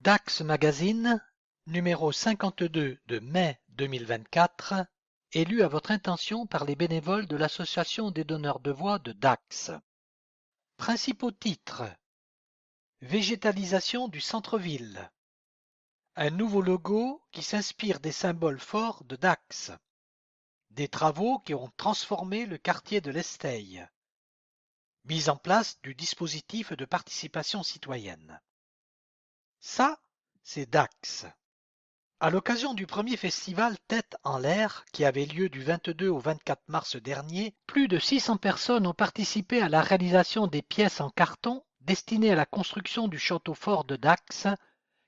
Dax Magazine, numéro 52 de mai 2024, est lu à votre intention par les bénévoles de l'Association des donneurs de voix de Dax. Principaux titres: Végétalisation du centre-ville. Un nouveau logo qui s'inspire des symboles forts de Dax. Des travaux qui ont transformé le quartier de l'Esteille. Mise en place du dispositif de participation citoyenne. Ça, c'est Dax. À l'occasion du premier festival Tête en l'air, qui avait lieu du 22 au 24 mars dernier, plus de 600 personnes ont participé à la réalisation des pièces en carton destinées à la construction du château fort de Dax,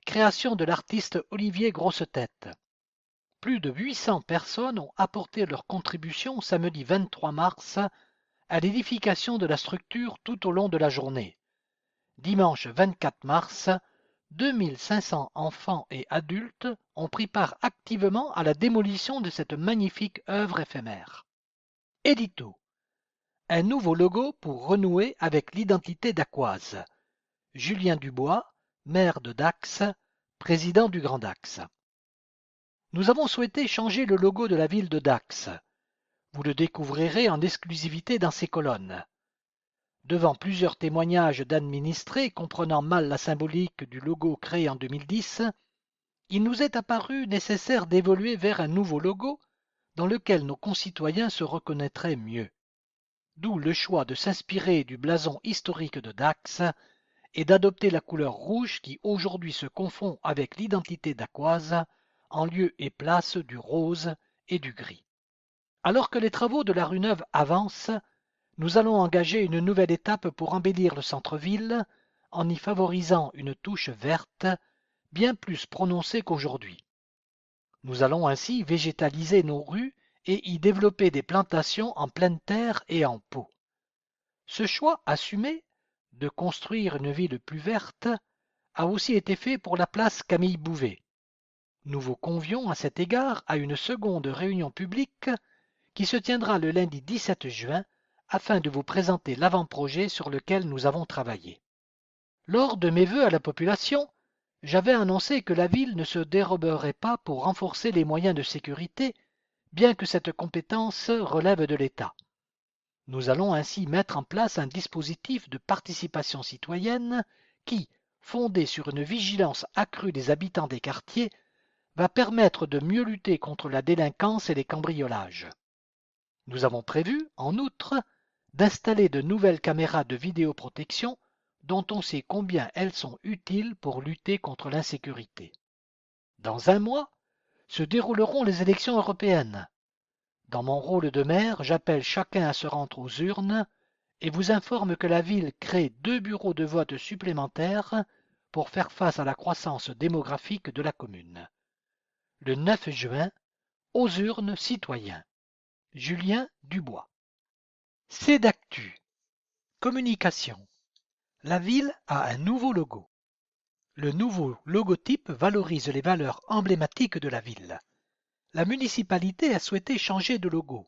création de l'artiste Olivier Grossetête. Plus de 800 personnes ont apporté leur contribution samedi 23 mars à l'édification de la structure tout au long de la journée. Dimanche 24 mars, 2500 enfants et adultes ont pris part activement à la démolition de cette magnifique œuvre éphémère. Édito: un nouveau logo pour renouer avec l'identité dacquoise. Julien Dubois, maire de Dax, président du Grand Dax. Nous avons souhaité changer le logo de la ville de Dax. Vous le découvrirez en exclusivité dans ces colonnes. Devant plusieurs témoignages d'administrés comprenant mal la symbolique du logo créé en 2010, il nous est apparu nécessaire d'évoluer vers un nouveau logo dans lequel nos concitoyens se reconnaîtraient mieux. D'où le choix de s'inspirer du blason historique de Dax et d'adopter la couleur rouge qui aujourd'hui se confond avec l'identité dacquoise en lieu et place du rose et du gris. Alors que les travaux de la rue Neuve avancent, nous allons engager une nouvelle étape pour embellir le centre-ville en y favorisant une touche verte bien plus prononcée qu'aujourd'hui. Nous allons ainsi végétaliser nos rues et y développer des plantations en pleine terre et en pot. Ce choix assumé de construire une ville plus verte a aussi été fait pour la place Camille Bouvet. Nous vous convions à cet égard à une seconde réunion publique qui se tiendra le lundi 17 juin afin de vous présenter l'avant-projet sur lequel nous avons travaillé. Lors de mes vœux à la population, j'avais annoncé que la ville ne se déroberait pas pour renforcer les moyens de sécurité, bien que cette compétence relève de l'État. Nous allons ainsi mettre en place un dispositif de participation citoyenne qui, fondé sur une vigilance accrue des habitants des quartiers, va permettre de mieux lutter contre la délinquance et les cambriolages. Nous avons prévu, en outre, d'installer de nouvelles caméras de vidéoprotection dont on sait combien elles sont utiles pour lutter contre l'insécurité. Dans un mois, se dérouleront les élections européennes. Dans mon rôle de maire, j'appelle chacun à se rendre aux urnes et vous informe que la ville crée 2 bureaux de vote supplémentaires pour faire face à la croissance démographique de la commune. Le 9 juin, aux urnes citoyens. Julien Dubois. Cédactu. Communication. La ville a un nouveau logo. Le nouveau logotype valorise les valeurs emblématiques de la ville. La municipalité a souhaité changer de logo.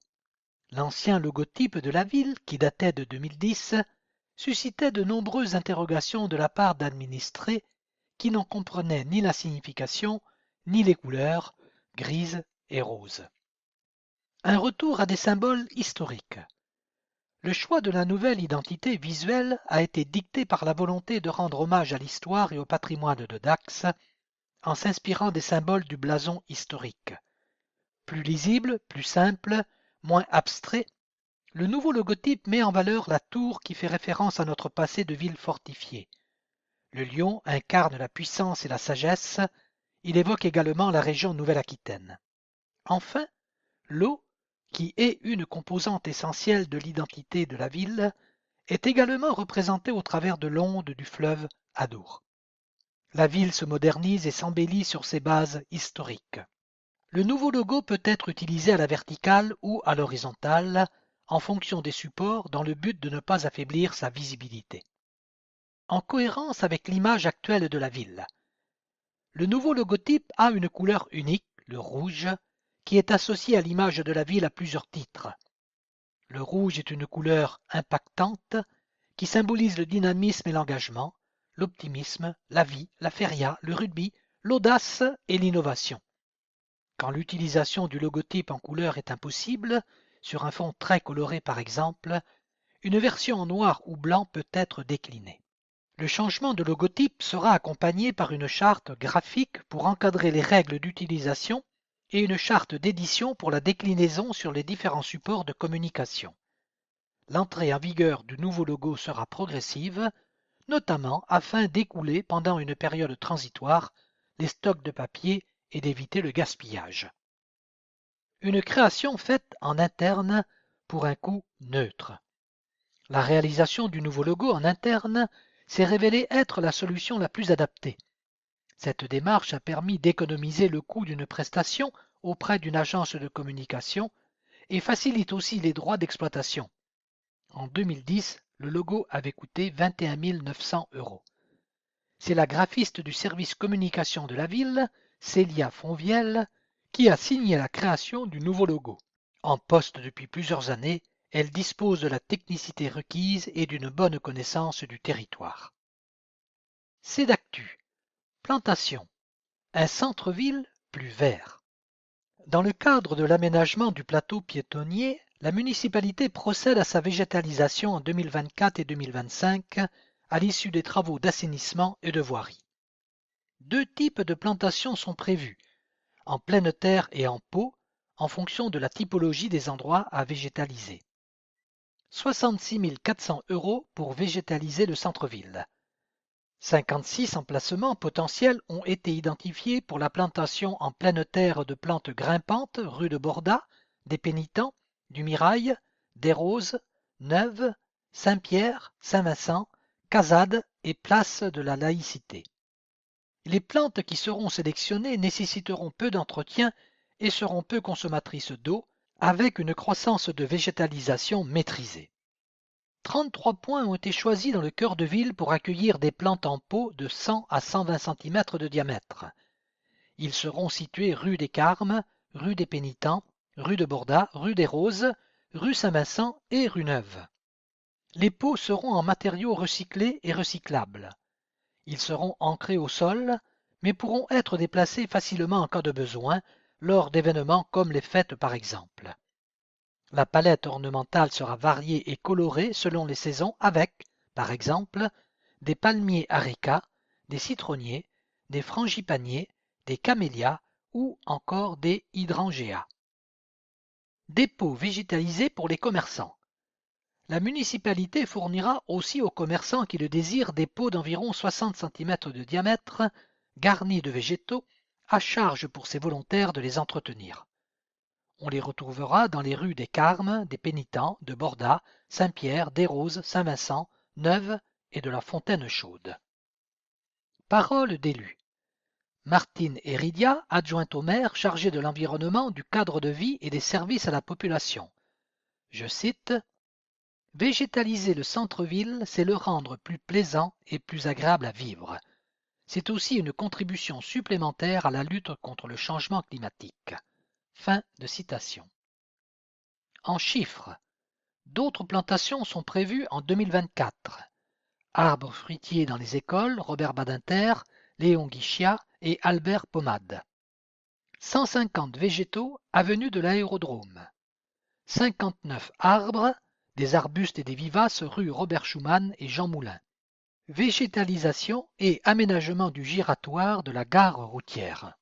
L'ancien logotype de la ville, qui datait de 2010, suscitait de nombreuses interrogations de la part d'administrés qui n'en comprenaient ni la signification, ni les couleurs, grises et roses. Un retour à des symboles historiques. Le choix de la nouvelle identité visuelle a été dicté par la volonté de rendre hommage à l'histoire et au patrimoine de Dax en s'inspirant des symboles du blason historique. Plus lisible, plus simple, moins abstrait, le nouveau logotype met en valeur la tour qui fait référence à notre passé de ville fortifiée. Le lion incarne la puissance et la sagesse, il évoque également la région Nouvelle-Aquitaine. Enfin, l'eau, qui est une composante essentielle de l'identité de la ville, est également représentée au travers de l'onde du fleuve Adour. La ville se modernise et s'embellit sur ses bases historiques. Le nouveau logo peut être utilisé à la verticale ou à l'horizontale, en fonction des supports dans le but de ne pas affaiblir sa visibilité. En cohérence avec l'image actuelle de la ville, le nouveau logotype a une couleur unique, le rouge, qui est associé à l'image de la ville à plusieurs titres. Le rouge est une couleur impactante qui symbolise le dynamisme et l'engagement, l'optimisme, la vie, la feria, le rugby, l'audace et l'innovation. Quand l'utilisation du logotype en couleur est impossible, sur un fond très coloré par exemple, une version en noir ou blanc peut être déclinée. Le changement de logotype sera accompagné par une charte graphique pour encadrer les règles d'utilisation et une charte d'édition pour la déclinaison sur les différents supports de communication. L'entrée en vigueur du nouveau logo sera progressive, notamment afin d'écouler pendant une période transitoire les stocks de papier et d'éviter le gaspillage. Une création faite en interne pour un coût neutre. La réalisation du nouveau logo en interne s'est révélée être la solution la plus adaptée. Cette démarche a permis d'économiser le coût d'une prestation auprès d'une agence de communication et facilite aussi les droits d'exploitation. En 2010, le logo avait coûté 21 900 €. C'est la graphiste du service communication de la ville, Célia Fonvielle, qui a signé la création du nouveau logo. En poste depuis plusieurs années, elle dispose de la technicité requise et d'une bonne connaissance du territoire. Cédactu. Plantation. Un centre-ville plus vert. Dans le cadre de l'aménagement du plateau piétonnier, la municipalité procède à sa végétalisation en 2024 et 2025 à l'issue des travaux d'assainissement et de voirie. Deux types de plantations sont prévus, en pleine terre et en pot, en fonction de la typologie des endroits à végétaliser. 66 400 € pour végétaliser le centre-ville. 56 emplacements potentiels ont été identifiés pour la plantation en pleine terre de plantes grimpantes rue de Borda, des Pénitents, du Mirail, des Roses, Neuve, Saint-Pierre, Saint-Vincent, Casades et Place de la Laïcité. Les plantes qui seront sélectionnées nécessiteront peu d'entretien et seront peu consommatrices d'eau, avec une croissance de végétalisation maîtrisée. 33 points ont été choisis dans le cœur de ville pour accueillir des plantes en pot de 100 à 120 cm de diamètre. Ils seront situés rue des Carmes, rue des Pénitents, rue de Borda, rue des Roses, rue Saint-Vincent et rue Neuve. Les pots seront en matériaux recyclés et recyclables. Ils seront ancrés au sol, mais pourront être déplacés facilement en cas de besoin, lors d'événements comme les fêtes par exemple. La palette ornementale sera variée et colorée selon les saisons avec, par exemple, des palmiers aréca, des citronniers, des frangipaniers, des camélias ou encore des hydrangeas. Dépôt végétalisé pour les commerçants. La municipalité fournira aussi aux commerçants qui le désirent des pots d'environ 60 cm de diamètre, garnis de végétaux, à charge pour ces volontaires de les entretenir. On les retrouvera dans les rues des Carmes, des Pénitents, de Borda, Saint-Pierre, des Roses, Saint-Vincent, Neuve et de la Fontaine-Chaude. Parole d'élus. Martine Héridia, adjointe au maire chargée de l'environnement, du cadre de vie et des services à la population. Je cite: « Végétaliser le centre-ville, c'est le rendre plus plaisant et plus agréable à vivre. C'est aussi une contribution supplémentaire à la lutte contre le changement climatique. » Fin de citation. En chiffres, d'autres plantations sont prévues en 2024. Arbres fruitiers dans les écoles, Robert Badinter, Léon Guichia et Albert Pomade. 150 végétaux avenue de l'Aérodrome. 59 arbres, des arbustes et des vivaces rue Robert Schumann et Jean Moulin. Végétalisation et aménagement du giratoire de la gare routière.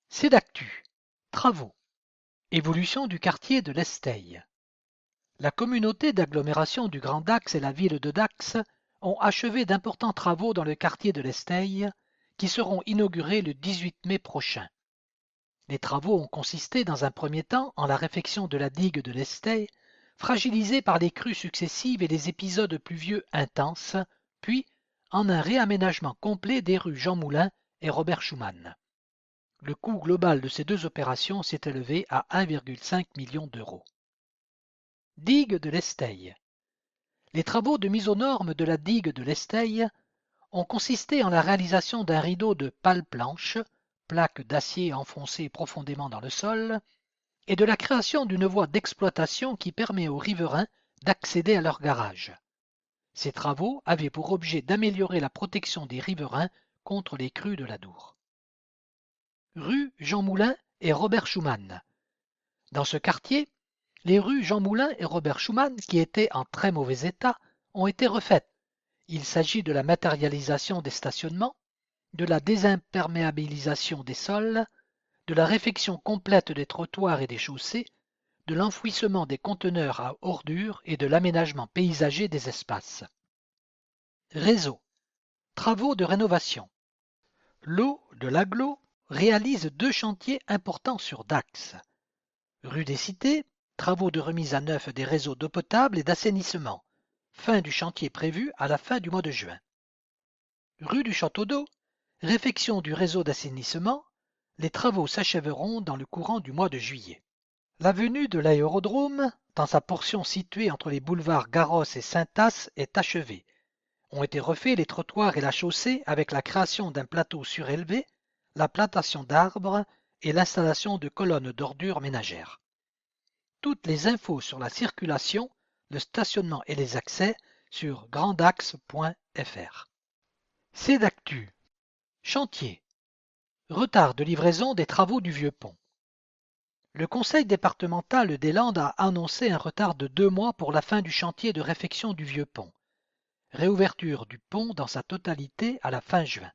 Cédactu. Travaux. Évolution du quartier de l'Esteille. La communauté d'agglomération du Grand Dax et la ville de Dax ont achevé d'importants travaux dans le quartier de l'Esteille qui seront inaugurés le 18 mai prochain. Les travaux ont consisté dans un premier temps en la réfection de la digue de l'Esteille, fragilisée par les crues successives et les épisodes pluvieux intenses, puis en un réaménagement complet des rues Jean Moulin et Robert Schumann. Le coût global de ces deux opérations s'est élevé à 1,5 million d'euros. Digue de l'Esteille. Les travaux de mise aux normes de la digue de l'Esteille ont consisté en la réalisation d'un rideau de pales planches, plaques d'acier enfoncées profondément dans le sol, et de la création d'une voie d'exploitation qui permet aux riverains d'accéder à leur garage. Ces travaux avaient pour objet d'améliorer la protection des riverains contre les crues de l'Adour. Rue Jean Moulin et Robert Schuman. Dans ce quartier, les rues Jean Moulin et Robert Schuman, qui étaient en très mauvais état, ont été refaites. Il s'agit de la matérialisation des stationnements, de la désimperméabilisation des sols, de la réfection complète des trottoirs et des chaussées, de l'enfouissement des conteneurs à ordures et de l'aménagement paysager des espaces. Réseau. Travaux de rénovation. L'eau de l'Agglo réalise 2 chantiers importants sur Dax. Rue des Cités, travaux de remise à neuf des réseaux d'eau potable et d'assainissement. Fin du chantier prévu à la fin du mois de juin. Rue du Château d'Eau, réfection du réseau d'assainissement. Les travaux s'achèveront dans le courant du mois de juillet. L'avenue de l'Aérodrome, dans sa portion située entre les boulevards Garros et Saint-As, est achevée. Ont été refaits les trottoirs et la chaussée avec la création d'un plateau surélevé, la plantation d'arbres et l'installation de colonnes d'ordures ménagères. Toutes les infos sur la circulation, le stationnement et les accès sur grandaxe.fr. Cédactu. Chantier. Retard de livraison des travaux du Vieux Pont. Le Conseil départemental des Landes a annoncé un retard de 2 mois pour la fin du chantier de réfection du Vieux Pont. Réouverture du pont dans sa totalité à la fin juin.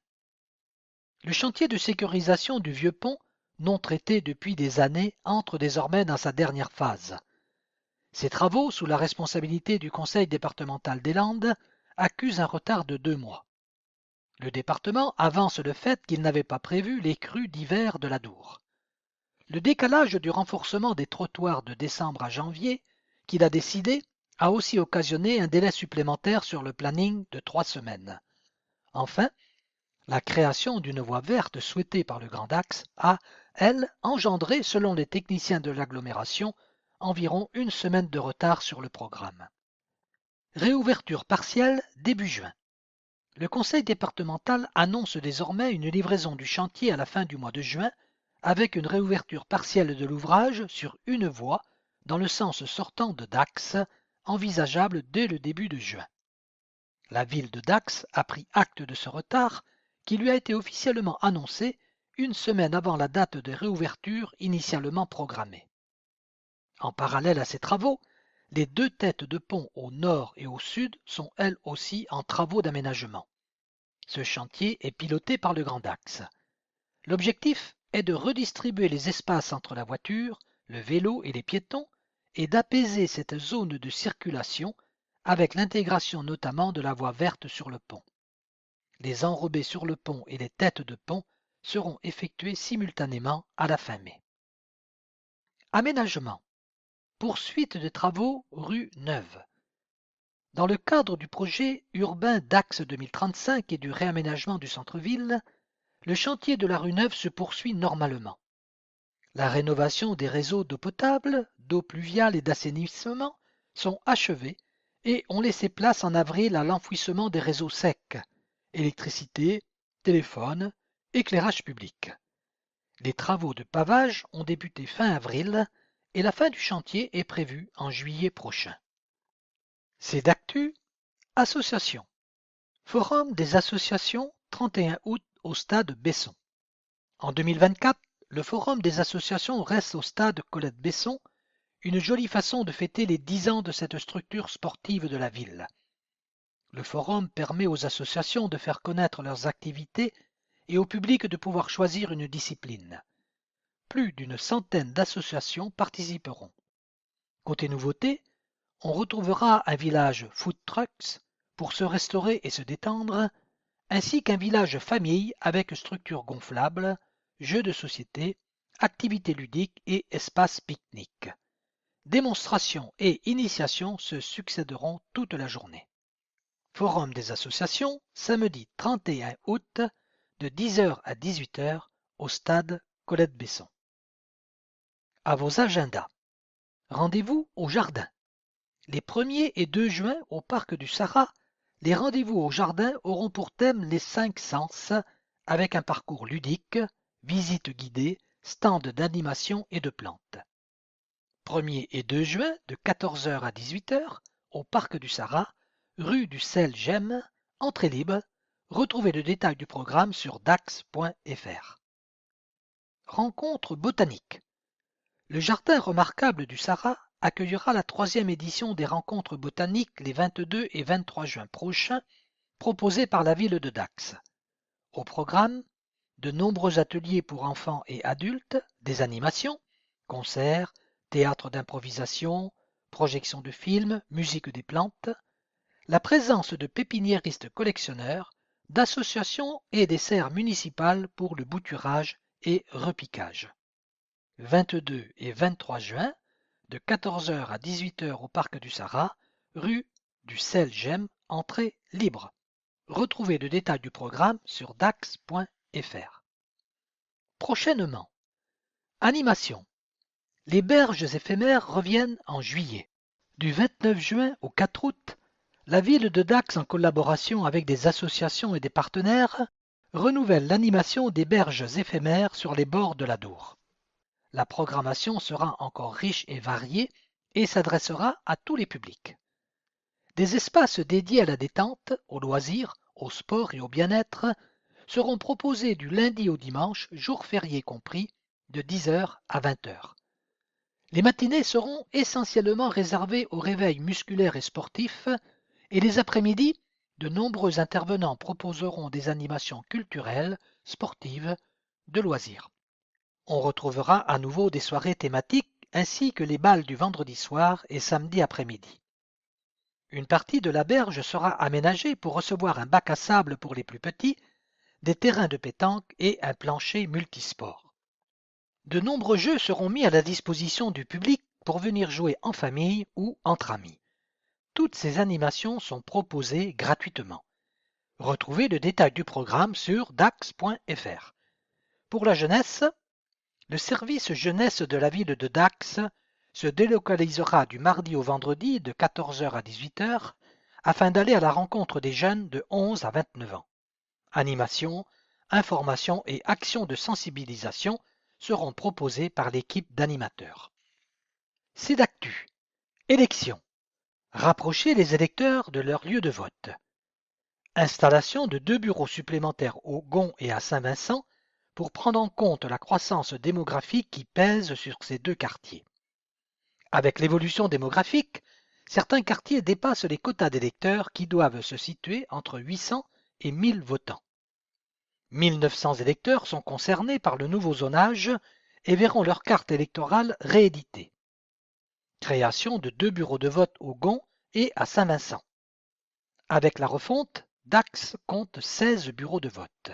Le chantier de sécurisation du Vieux Pont, non traité depuis des années, entre désormais dans sa dernière phase. Ces travaux, sous la responsabilité du Conseil départemental des Landes, accusent un retard de 2 mois. Le département avance le fait qu'il n'avait pas prévu les crues d'hiver de l'Adour. Le décalage du renforcement des trottoirs de décembre à janvier, qu'il a décidé, a aussi occasionné un délai supplémentaire sur le planning de 3 semaines. Enfin, la création d'une voie verte souhaitée par le Grand Axe a, elle, engendré, selon les techniciens de l'agglomération, environ 1 semaine de retard sur le programme. Réouverture partielle début juin. Le conseil départemental annonce désormais une livraison du chantier à la fin du mois de juin, avec une réouverture partielle de l'ouvrage sur une voie dans le sens sortant de Dax, envisageable dès le début de juin. La ville de Dax a pris acte de ce retard qui lui a été officiellement annoncé 1 semaine avant la date de réouverture initialement programmée. En parallèle à ces travaux, les 2 têtes de pont au nord et au sud sont elles aussi en travaux d'aménagement. Ce chantier est piloté par le Grand Axe. L'objectif est de redistribuer les espaces entre la voiture, le vélo et les piétons et d'apaiser cette zone de circulation avec l'intégration notamment de la voie verte sur le pont. Les enrobés sur le pont et les têtes de pont seront effectués simultanément à la fin mai. Aménagement. Poursuite des travaux rue Neuve. Dans le cadre du projet urbain Dax 2035 et du réaménagement du centre-ville, le chantier de la rue Neuve se poursuit normalement. La rénovation des réseaux d'eau potable, d'eau pluviale et d'assainissement sont achevés et ont laissé place en avril à l'enfouissement des réseaux secs, électricité, téléphone, éclairage public. Les travaux de pavage ont débuté fin avril et la fin du chantier est prévue en juillet prochain. Cédactu, association. Forum des associations 31 août au stade Besson. En 2024, le Forum des associations reste au stade Colette-Besson, une jolie façon de fêter les 10 ans de cette structure sportive de la ville. Le forum permet aux associations de faire connaître leurs activités et au public de pouvoir choisir une discipline. Plus d'une centaine d'associations participeront. Côté nouveauté, on retrouvera un village food trucks pour se restaurer et se détendre, ainsi qu'un village famille avec structure gonflable, jeux de société, activités ludiques et espace pique-nique. Démonstrations et initiations se succéderont toute la journée. Forum des associations, samedi 31 août, de 10h à 18h, au stade Colette-Besson. À vos agendas. Rendez-vous au jardin. Les 1er et 2 juin, au parc du Sahara, les rendez-vous au jardin auront pour thème les 5 sens, avec un parcours ludique, visite guidée, stand d'animation et de plantes. 1er et 2 juin, de 14h à 18h, au parc du Sahara, rue du Sel-Gemme, entrée libre. Retrouvez le détail du programme sur dax.fr. Rencontre botanique. Le jardin remarquable du Sahara accueillera la 3e édition des rencontres botaniques les 22 et 23 juin prochains, proposées par la ville de Dax. Au programme, de nombreux ateliers pour enfants et adultes, des animations, concerts, théâtre d'improvisation, projections de films, musique des plantes, la présence de pépiniéristes collectionneurs, d'associations et des serres municipales pour le bouturage et repiquage. 22 et 23 juin, de 14h à 18h au Parc du Sahara, rue du Sel-Gemme, entrée libre. Retrouvez le détail du programme sur dax.fr. Prochainement, animation. Les berges éphémères reviennent en juillet. Du 29 juin au 4 août, la ville de Dax, en collaboration avec des associations et des partenaires, renouvelle l'animation des berges éphémères sur les bords de l'Adour. La programmation sera encore riche et variée et s'adressera à tous les publics. Des espaces dédiés à la détente, aux loisirs, au sport et au bien-être seront proposés du lundi au dimanche, jours fériés compris, de 10h à 20h. Les matinées seront essentiellement réservées au réveil musculaire et sportif et les après-midi, de nombreux intervenants proposeront des animations culturelles, sportives, de loisirs. On retrouvera à nouveau des soirées thématiques ainsi que les bals du vendredi soir et samedi après-midi. Une partie de la berge sera aménagée pour recevoir un bac à sable pour les plus petits, des terrains de pétanque et un plancher multisport. De nombreux jeux seront mis à la disposition du public pour venir jouer en famille ou entre amis. Toutes ces animations sont proposées gratuitement. Retrouvez le détail du programme sur dax.fr. Pour la jeunesse, le service jeunesse de la ville de Dax se délocalisera du mardi au vendredi de 14h à 18h afin d'aller à la rencontre des jeunes de 11 à 29 ans. Animation, information et actions de sensibilisation seront proposées par l'équipe d'animateurs. Cédactu. Élections. Rapprocher les électeurs de leur lieu de vote. Installation de 2 bureaux supplémentaires au Gond et à Saint-Vincent pour prendre en compte la croissance démographique qui pèse sur ces 2 quartiers. Avec l'évolution démographique, certains quartiers dépassent les quotas d'électeurs qui doivent se situer entre 800 et 1000 votants. 1900 électeurs sont concernés par le nouveau zonage et verront leur carte électorale rééditée. Création de 2 bureaux de vote au Gond et à Saint-Vincent. Avec la refonte, Dax compte 16 bureaux de vote.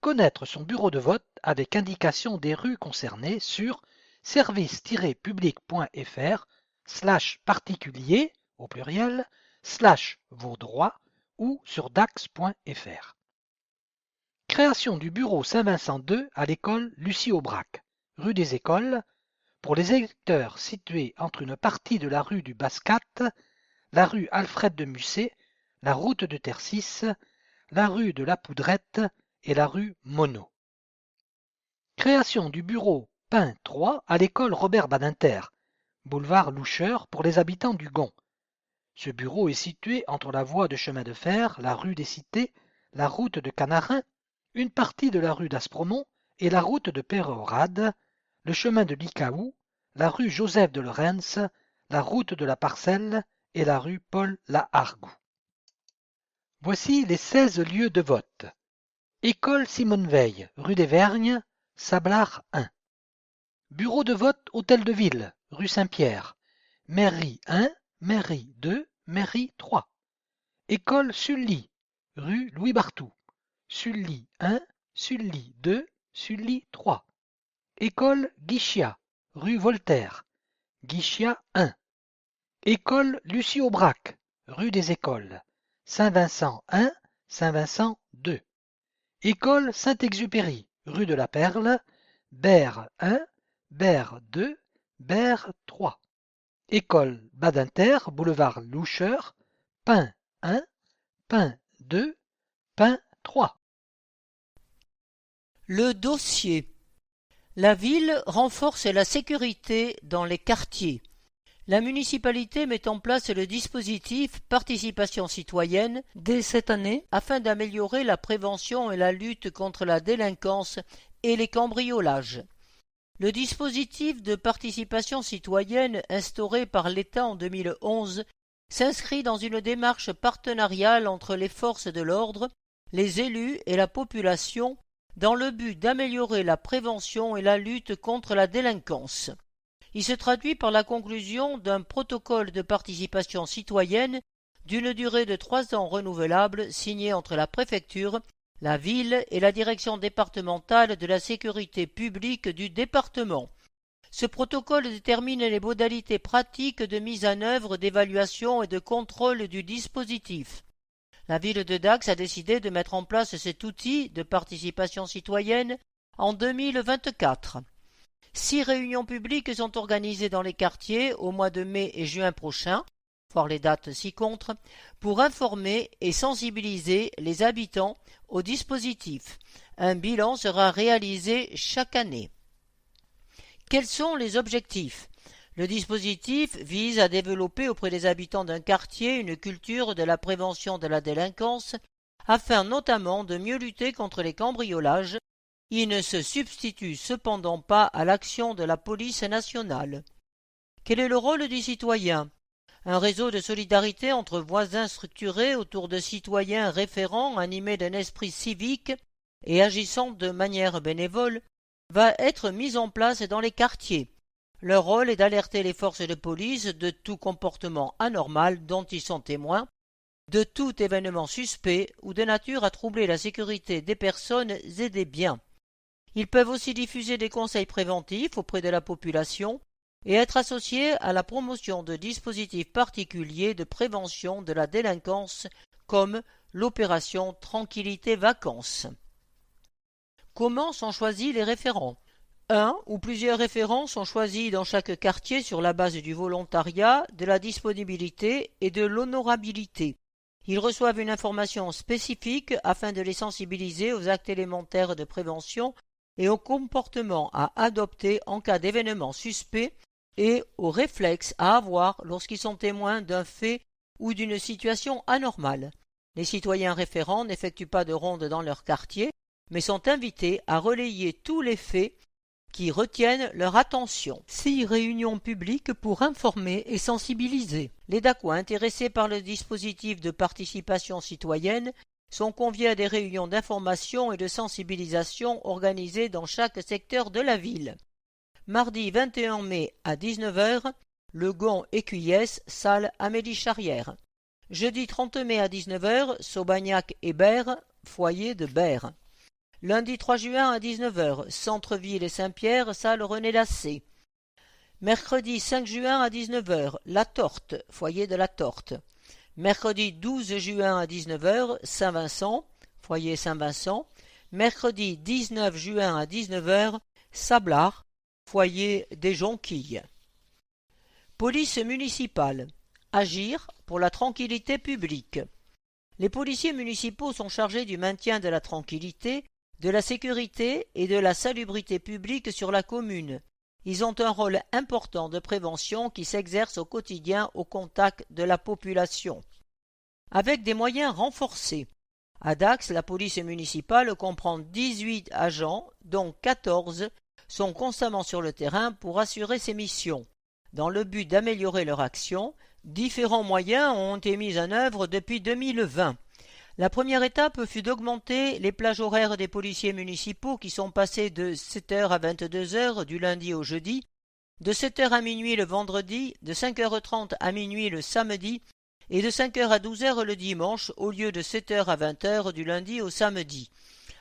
Connaître son bureau de vote avec indication des rues concernées sur service-public.fr/particulier au pluriel /vos droits ou sur dax.fr. Création du bureau Saint-Vincent 2 à l'école Lucie Aubrac, rue des Écoles, pour les électeurs situés entre une partie de la rue du Bascat, la rue Alfred de Musset, la route de Tercis, la rue de la Poudrette et la rue Monod. Création du bureau Pin 3 à l'école Robert Badinter, boulevard Loucheur pour les habitants du Gond. Ce bureau est situé entre la voie de chemin de fer, la rue des Cités, la route de Canarin, une partie de la rue d'Aspremont et la route de Peyrehorade, le chemin de l'Icaou, la rue Joseph de Lorentz, la route de la Parcelle et la rue Paul-Lahargoux. Voici les 16 lieux de vote. École Simone Veil, rue des Vergnes, Sablard 1. Bureau de vote Hôtel de Ville, rue Saint-Pierre. Mairie 1, Mairie 2, Mairie 3. École Sully, rue Louis Barthou. Sully 1, Sully 2, Sully 3. École Guichia, rue Voltaire. Guichia 1. École Lucie Aubrac, rue des Écoles. Saint-Vincent 1, Saint-Vincent 2. École Saint-Exupéry, rue de la Perle. Berre 1, Berre 2, Berre 3. École Badinter, boulevard Loucheur. Pin 1, Pin 2, Pin 3. Le dossier. La ville renforce la sécurité dans les quartiers. La municipalité met en place le dispositif Participation citoyenne dès cette année afin d'améliorer la prévention et la lutte contre la délinquance et les cambriolages. Le dispositif de participation citoyenne instauré par l'État en 2011 s'inscrit dans une démarche partenariale entre les forces de l'ordre, les élus et la population dans le but d'améliorer la prévention et la lutte contre la délinquance. Il se traduit par la conclusion d'un protocole de participation citoyenne d'une durée de 3 ans renouvelable signé entre la préfecture, la ville et la direction départementale de la sécurité publique du département. Ce protocole détermine les modalités pratiques de mise en œuvre, d'évaluation et de contrôle du dispositif. La ville de Dax a décidé de mettre en place cet outil de participation citoyenne en 2024. 6 réunions publiques sont organisées dans les quartiers au mois de mai et juin prochains, voir les dates ci-contre, pour informer et sensibiliser les habitants au dispositif. Un bilan sera réalisé chaque année. Quels sont les objectifs ? Le dispositif vise à développer auprès des habitants d'un quartier une culture de la prévention de la délinquance, afin notamment de mieux lutter contre les cambriolages. Il ne se substitue cependant pas à l'action de la police nationale. Quel est le rôle du citoyen ? Un réseau de solidarité entre voisins structuré autour de citoyens référents animés d'un esprit civique et agissant de manière bénévole va être mis en place dans les quartiers. Leur rôle est d'alerter les forces de police de tout comportement anormal dont ils sont témoins, de tout événement suspect ou de nature à troubler la sécurité des personnes et des biens. Ils peuvent aussi diffuser des conseils préventifs auprès de la population et être associés à la promotion de dispositifs particuliers de prévention de la délinquance comme l'opération Tranquillité Vacances. Comment sont choisis les référents ? Un ou plusieurs référents sont choisis dans chaque quartier sur la base du volontariat, de la disponibilité et de l'honorabilité. Ils reçoivent une information spécifique afin de les sensibiliser aux actes élémentaires de prévention et aux comportements à adopter en cas d'événement suspect et aux réflexes à avoir lorsqu'ils sont témoins d'un fait ou d'une situation anormale. Les citoyens référents n'effectuent pas de ronde dans leur quartier, mais sont invités à relayer tous les faits qui retiennent leur attention. 6 réunions publiques pour informer et sensibiliser. Les Dacois intéressés par le dispositif de participation citoyenne sont conviés à des réunions d'information et de sensibilisation organisées dans chaque secteur de la ville. Mardi 21 mai à 19h, Le Gond Écuyès, salle Amélie Charrière. Jeudi 30 mai à 19h, Saubagnac et Berre, foyer de Berre. Lundi 3 juin à 19h, Centre-Ville et Saint-Pierre, salle René Lassé. Mercredi 5 juin à 19h, La Torte, foyer de La Torte. Mercredi 12 juin à 19h, Saint-Vincent, foyer Saint-Vincent. Mercredi 19 juin à 19h, Sablard, foyer des Jonquilles. Police municipale. Agir pour la tranquillité publique. Les policiers municipaux sont chargés du maintien de la tranquillité, de la sécurité et de la salubrité publique sur la commune. Ils ont un rôle important de prévention qui s'exerce au quotidien au contact de la population. Avec des moyens renforcés. À Dax, la police municipale comprend 18 agents, dont 14 sont constamment sur le terrain pour assurer ces missions. Dans le but d'améliorer leur action, différents moyens ont été mis en œuvre depuis 2020. La première étape fut d'augmenter les plages horaires des policiers municipaux qui sont passées de 7h à 22h du lundi au jeudi, de 7h à minuit le vendredi, de 5h30 à minuit le samedi et de 5h à 12h le dimanche au lieu de 7h à 20h du lundi au samedi.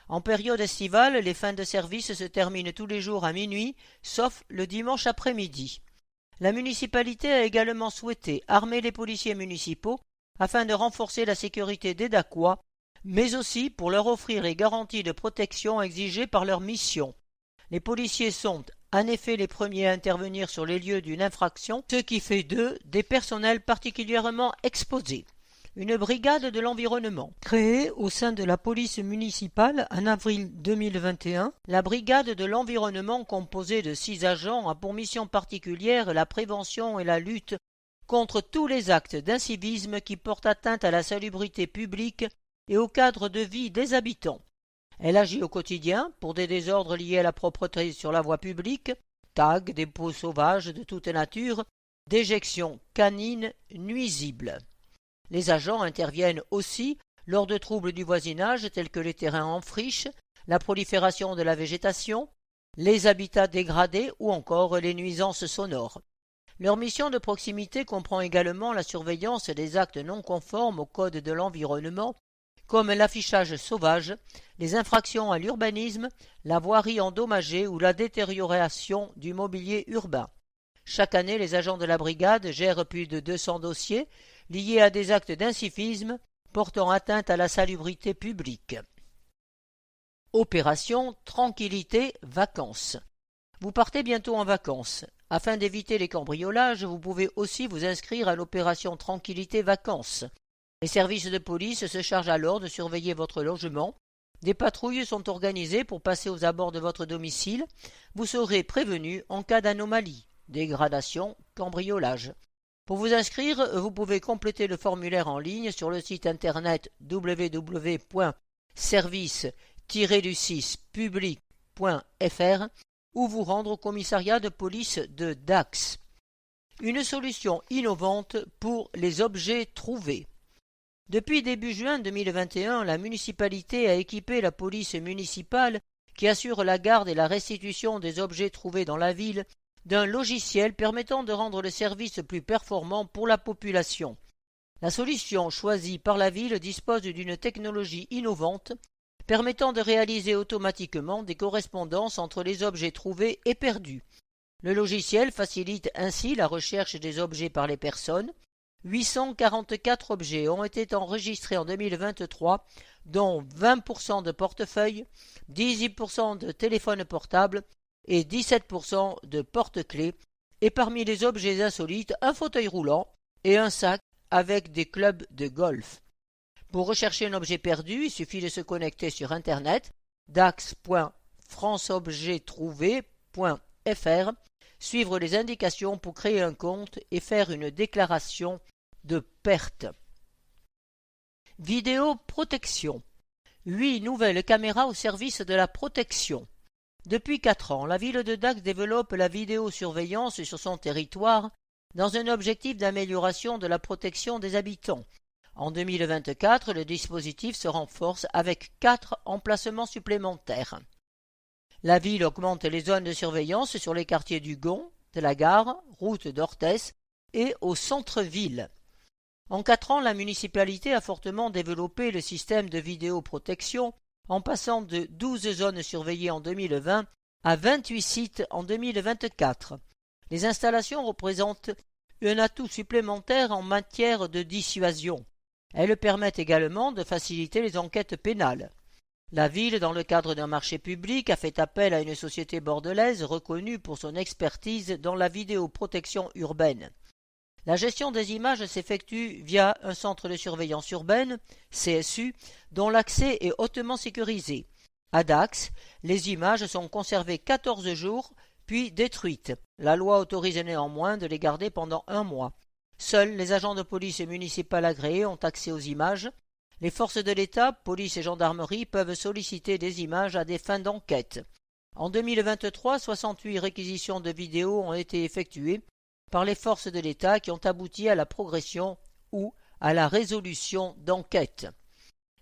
En période estivale, les fins de service se terminent tous les jours à minuit, sauf le dimanche après-midi. La municipalité a également souhaité armer les policiers municipaux afin de renforcer la sécurité des Dacois, mais aussi pour leur offrir les garanties de protection exigées par leur mission. Les policiers sont en effet les premiers à intervenir sur les lieux d'une infraction, ce qui fait d'eux des personnels particulièrement exposés. Une brigade de l'environnement. Créée au sein de la police municipale en avril 2021, la brigade de l'environnement composée de 6 agents a pour mission particulière la prévention et la lutte contre tous les actes d'incivisme qui portent atteinte à la salubrité publique et au cadre de vie des habitants. Elle agit au quotidien pour des désordres liés à la propreté sur la voie publique, tags, dépôts sauvages de toute nature, déjections canines nuisibles. Les agents interviennent aussi lors de troubles du voisinage tels que les terrains en friche, la prolifération de la végétation, les habitats dégradés ou encore les nuisances sonores. Leur mission de proximité comprend également la surveillance des actes non conformes au code de l'environnement, comme l'affichage sauvage, les infractions à l'urbanisme, la voirie endommagée ou la détérioration du mobilier urbain. Chaque année, les agents de la brigade gèrent plus de 200 dossiers liés à des actes d'incivisme portant atteinte à la salubrité publique. Opération Tranquillité Vacances. Vous partez bientôt en vacances. Afin d'éviter les cambriolages, vous pouvez aussi vous inscrire à l'opération Tranquillité Vacances. Les services de police se chargent alors de surveiller votre logement. Des patrouilles sont organisées pour passer aux abords de votre domicile. Vous serez prévenu en cas d'anomalie, dégradation, cambriolage. Pour vous inscrire, vous pouvez compléter le formulaire en ligne sur le site internet www.service-public.fr ou vous rendre au commissariat de police de Dax. Une solution innovante pour les objets trouvés. Depuis début juin 2021, la municipalité a équipé la police municipale qui assure la garde et la restitution des objets trouvés dans la ville d'un logiciel permettant de rendre le service plus performant pour la population. La solution choisie par la ville dispose d'une technologie innovante permettant de réaliser automatiquement des correspondances entre les objets trouvés et perdus. Le logiciel facilite ainsi la recherche des objets par les personnes. 844 objets ont été enregistrés en 2023, dont 20% de portefeuilles, 18% de téléphones portables et 17% de porte-clés, et parmi les objets insolites, un fauteuil roulant et un sac avec des clubs de golf. Pour rechercher un objet perdu, il suffit de se connecter sur Internet, dax.franceobjettrouvé.fr, suivre les indications pour créer un compte et faire une déclaration de perte. Vidéoprotection. 8 nouvelles caméras au service de la protection. Depuis 4 ans, la ville de Dax développe la vidéosurveillance sur son territoire dans un objectif d'amélioration de la protection des habitants. En 2024, le dispositif se renforce avec 4 emplacements supplémentaires. La ville augmente les zones de surveillance sur les quartiers du Gond, de la Gare, route d'Orthès et au centre-ville. En 4 ans, la municipalité a fortement développé le système de vidéoprotection en passant de 12 zones surveillées en 2020 à 28 sites en 2024. Les installations représentent un atout supplémentaire en matière de dissuasion. Elles permettent également de faciliter les enquêtes pénales. La ville, dans le cadre d'un marché public, a fait appel à une société bordelaise reconnue pour son expertise dans la vidéoprotection urbaine. La gestion des images s'effectue via un centre de surveillance urbaine, CSU, dont l'accès est hautement sécurisé. À Dax, les images sont conservées 14 jours, puis détruites. La loi autorise néanmoins de les garder pendant 1 mois. Seuls les agents de police municipale agréés ont accès aux images. Les forces de l'État, police et gendarmerie peuvent solliciter des images à des fins d'enquête. En 2023, 68 réquisitions de vidéos ont été effectuées par les forces de l'État qui ont abouti à la progression ou à la résolution d'enquêtes.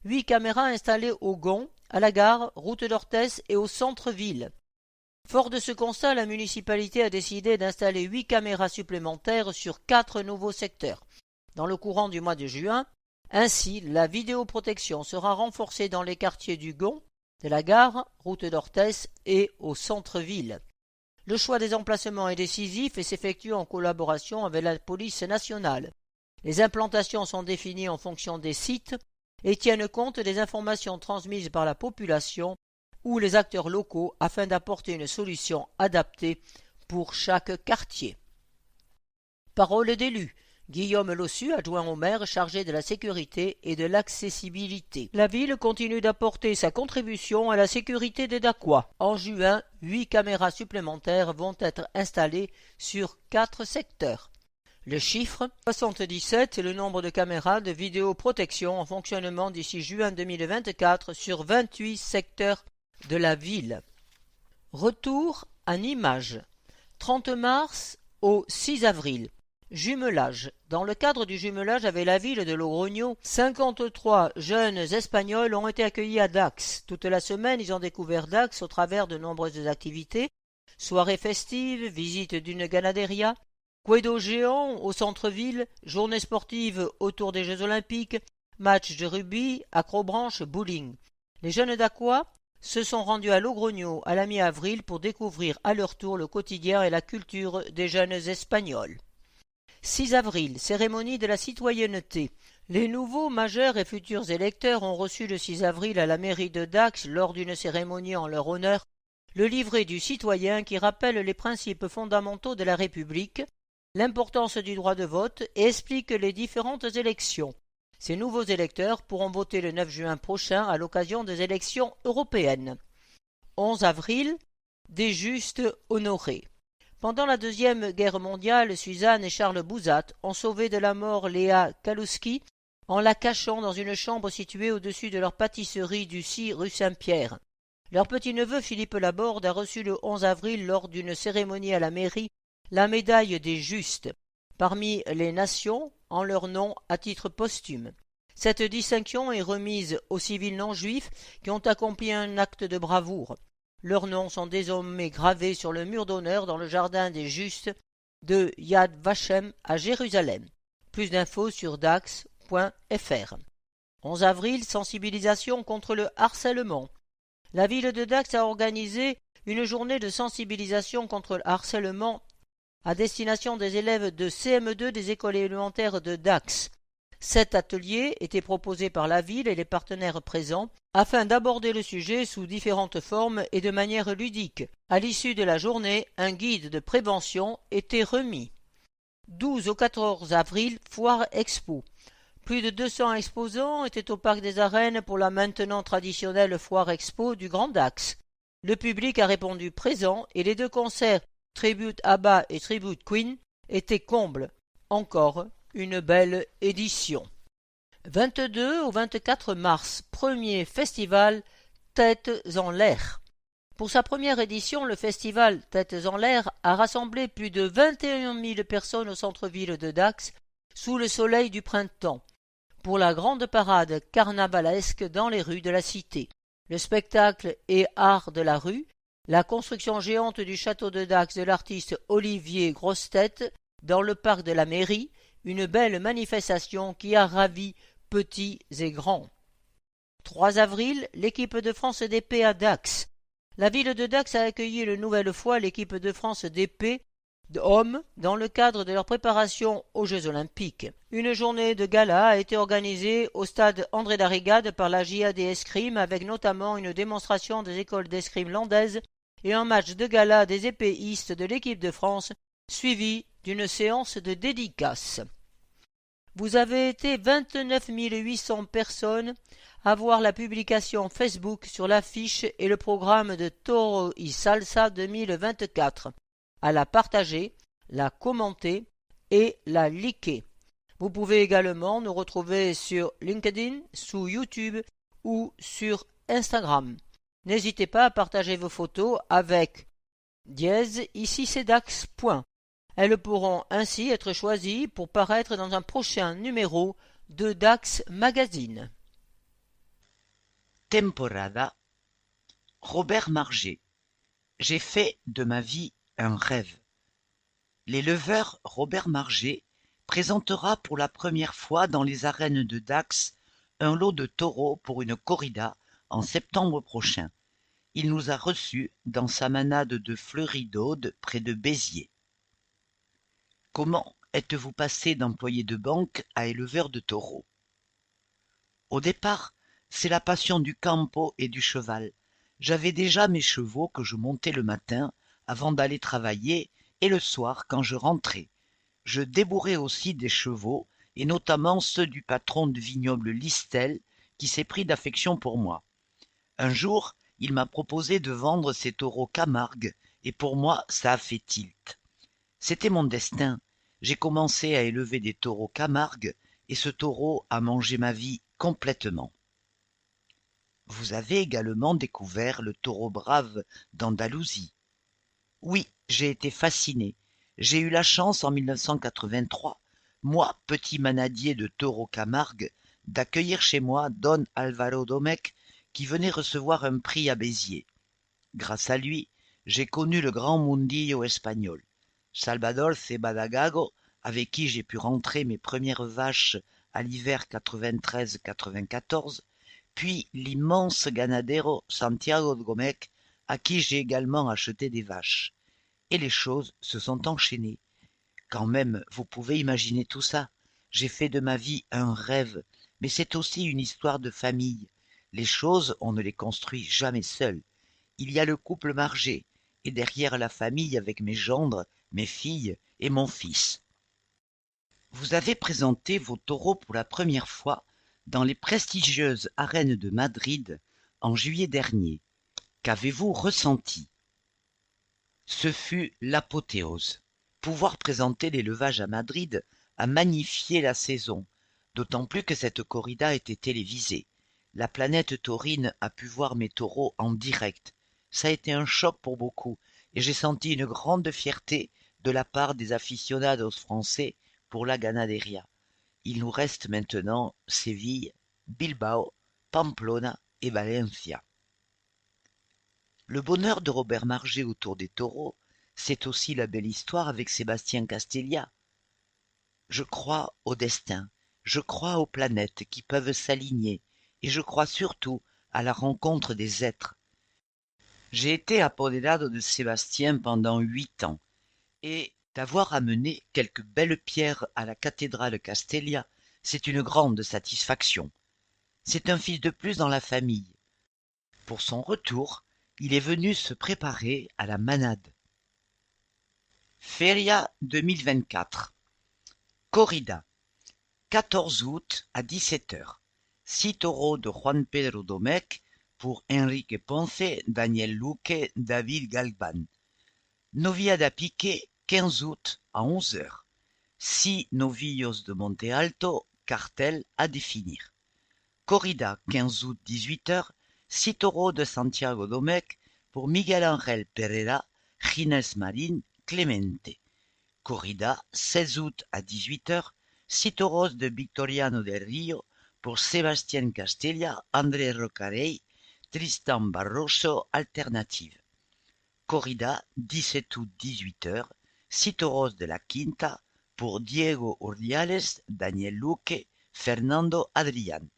8 caméras installées au Gond, à la Gare, route d'Orthès et au centre-ville. Fort de ce constat, la municipalité a décidé d'installer 8 caméras supplémentaires sur 4 nouveaux secteurs. Dans le courant du mois de juin, ainsi, la vidéoprotection sera renforcée dans les quartiers du Gond, de la Gare, route d'Orthès et au centre-ville. Le choix des emplacements est décisif et s'effectue en collaboration avec la police nationale. Les implantations sont définies en fonction des sites et tiennent compte des informations transmises par la population ou les acteurs locaux afin d'apporter une solution adaptée pour chaque quartier. Parole d'élus. Guillaume Lossu, adjoint au maire chargé de la sécurité et de l'accessibilité. La ville continue d'apporter sa contribution à la sécurité des Dacquois. En juin, 8 caméras supplémentaires vont être installées sur 4 secteurs. Le chiffre 77, c'est le nombre de caméras de vidéoprotection en fonctionnement d'ici juin 2024 sur 28 secteurs de la ville. Retour en images. 30 mars au 6 avril. Jumelage. Dans le cadre du jumelage avec la ville de Logroño, 53 jeunes Espagnols ont été accueillis à Dax. Toute la semaine, ils ont découvert Dax au travers de nombreuses activités, soirées festives, visite d'une ganaderia, quedo géant au centre-ville, journées sportives autour des Jeux Olympiques, matchs de rugby, acrobranche, bowling. Les jeunes Dacquois se sont rendus à Logroño à la mi-avril pour découvrir à leur tour le quotidien et la culture des jeunes Espagnols. 6 avril, cérémonie de la citoyenneté. Les nouveaux majeurs et futurs électeurs ont reçu le 6 avril à la mairie de Dax, lors d'une cérémonie en leur honneur, le livret du citoyen qui rappelle les principes fondamentaux de la République, l'importance du droit de vote et explique les différentes élections. Ces nouveaux électeurs pourront voter le 9 juin prochain à l'occasion des élections européennes. 11 avril, des justes honorés. Pendant la Deuxième Guerre mondiale, Suzanne et Charles Bouzat ont sauvé de la mort Léa Kalouski en la cachant dans une chambre située au-dessus de leur pâtisserie du 6 rue Saint-Pierre. Leur petit-neveu Philippe Laborde a reçu le 11 avril lors d'une cérémonie à la mairie la médaille des Justes, parmi les nations, en leur nom à titre posthume. Cette distinction est remise aux civils non-juifs qui ont accompli un acte de bravoure. Leurs noms sont désormais gravés sur le mur d'honneur dans le jardin des Justes de Yad Vashem à Jérusalem. Plus d'infos sur dax.fr. 11 avril, sensibilisation contre le harcèlement. La ville de Dax a organisé une journée de sensibilisation contre le harcèlement à destination des élèves de CM2 des écoles élémentaires de Dax. Cet atelier était proposé par la ville et les partenaires présents afin d'aborder le sujet sous différentes formes et de manière ludique. À l'issue de la journée, un guide de prévention était remis. 12 au 14 avril, Foire Expo. Plus de 200 exposants étaient au Parc des Arènes pour la maintenant traditionnelle Foire Expo du Grand Dax. Le public a répondu présent et les deux concerts Tribute ABBA et Tribute Queen étaient combles. Encore une belle édition. 22 au 24 mars, premier festival Têtes en l'air. Pour sa première édition, le festival Têtes en l'air a rassemblé plus de 21 000 personnes au centre-ville de Dax sous le soleil du printemps pour la grande parade carnavalesque dans les rues de la cité. Le spectacle et art de la rue, la construction géante du château de Dax de l'artiste Olivier Grossetête dans le parc de la mairie, une belle manifestation qui a ravi petits et grands. 3 avril, l'équipe de France d'épée à Dax. La ville de Dax a accueilli une nouvelle fois l'équipe de France d'épée hommes dans le cadre de leur préparation aux Jeux Olympiques. Une journée de gala a été organisée au stade André Darrigade par la JAD Escrime avec notamment une démonstration des écoles d'escrime landaises et un match de gala des épéistes de l'équipe de France suivi d'une séance de dédicaces. Vous avez été 29 800 personnes à voir la publication Facebook sur l'affiche et le programme de Toro y Salsa 2024, à la partager, la commenter et la liker. Vous pouvez également nous retrouver sur LinkedIn, sous YouTube ou sur Instagram. N'hésitez pas à partager vos photos avec ici c'est Dax. Elles pourront ainsi être choisies pour paraître dans un prochain numéro de Dax Magazine. Temporada. Robert Margé. J'ai fait de ma vie un rêve. L'éleveur Robert Margé présentera pour la première fois dans les arènes de Dax un lot de taureaux pour une corrida en septembre prochain. Il nous a reçus dans sa manade de Fleury-d'Aude près de Béziers. Comment êtes-vous passé d'employé de banque à éleveur de taureaux? Au départ, c'est la passion du campo et du cheval. J'avais déjà mes chevaux que je montais le matin avant d'aller travailler et le soir quand je rentrais. Je débourrai aussi des chevaux, et notamment ceux du patron de vignoble Listel, qui s'est pris d'affection pour moi. Un jour, il m'a proposé de vendre ses taureaux Camargue, et pour moi, ça a fait tilt. C'était mon destin. J'ai commencé à élever des taureaux Camargue, et ce taureau a mangé ma vie complètement. Vous avez également découvert le taureau brave d'Andalousie. Oui, j'ai été fasciné. J'ai eu la chance en 1983, moi, petit manadier de taureau Camargue, d'accueillir chez moi Don Alvaro Domecq, qui venait recevoir un prix à Béziers. Grâce à lui, j'ai connu le grand mundillo espagnol. Salvador Cebada-Gago, avec qui j'ai pu rentrer mes premières vaches à l'hiver 93-94, puis l'immense ganadero Santiago Domecq, à qui j'ai également acheté des vaches. Et les choses se sont enchaînées. Quand même, vous pouvez imaginer tout ça. J'ai fait de ma vie un rêve, mais c'est aussi une histoire de famille. Les choses, on ne les construit jamais seul. Il y a le couple Margé, et derrière la famille avec mes gendres, mes filles et mon fils. Vous avez présenté vos taureaux pour la première fois dans les prestigieuses arènes de Madrid en juillet dernier. Qu'avez-vous ressenti? Ce fut l'apothéose. Pouvoir présenter l'élevage à Madrid a magnifié la saison, d'autant plus que cette corrida était télévisée. La planète taurine a pu voir mes taureaux en direct. Ça a été un choc pour beaucoup, et j'ai senti une grande fierté de la part des aficionados français pour la ganaderia. Il nous reste maintenant Séville, Bilbao, Pamplona et Valencia. Le bonheur de Robert Margé autour des taureaux, c'est aussi la belle histoire avec Sébastien Castella. Je crois au destin, je crois aux planètes qui peuvent s'aligner, et je crois surtout à la rencontre des êtres. J'ai été apoderado de Sébastien pendant 8 ans, et d'avoir amené quelques belles pierres à la cathédrale Castella, c'est une grande satisfaction. C'est un fils de plus dans la famille. Pour son retour, il est venu se préparer à la manade. Feria 2024. Corrida. 14 août à 17h. 6 taureaux de Juan Pedro Domecq pour Enrique Ponce, Daniel Luque, David Galban. Noviada Piqué, 15 août à 11h. 6 novillos de Monte Alto, cartel à définir. Corrida, 15 août 18h. 6 taureaux de Santiago Domecq pour Miguel Ángel Pereira, Ginés Marín, Clemente. Corrida, 16 août à 18h. 6 taureaux de Victoriano del Rio pour Sébastien Castella, André Rocarey, Tristan Barroso, Alternative. Corrida, 17 août 18h. 6 taureaux de la Quinta pour Diego Urdiales, Daniel Luque, Fernando Adrián.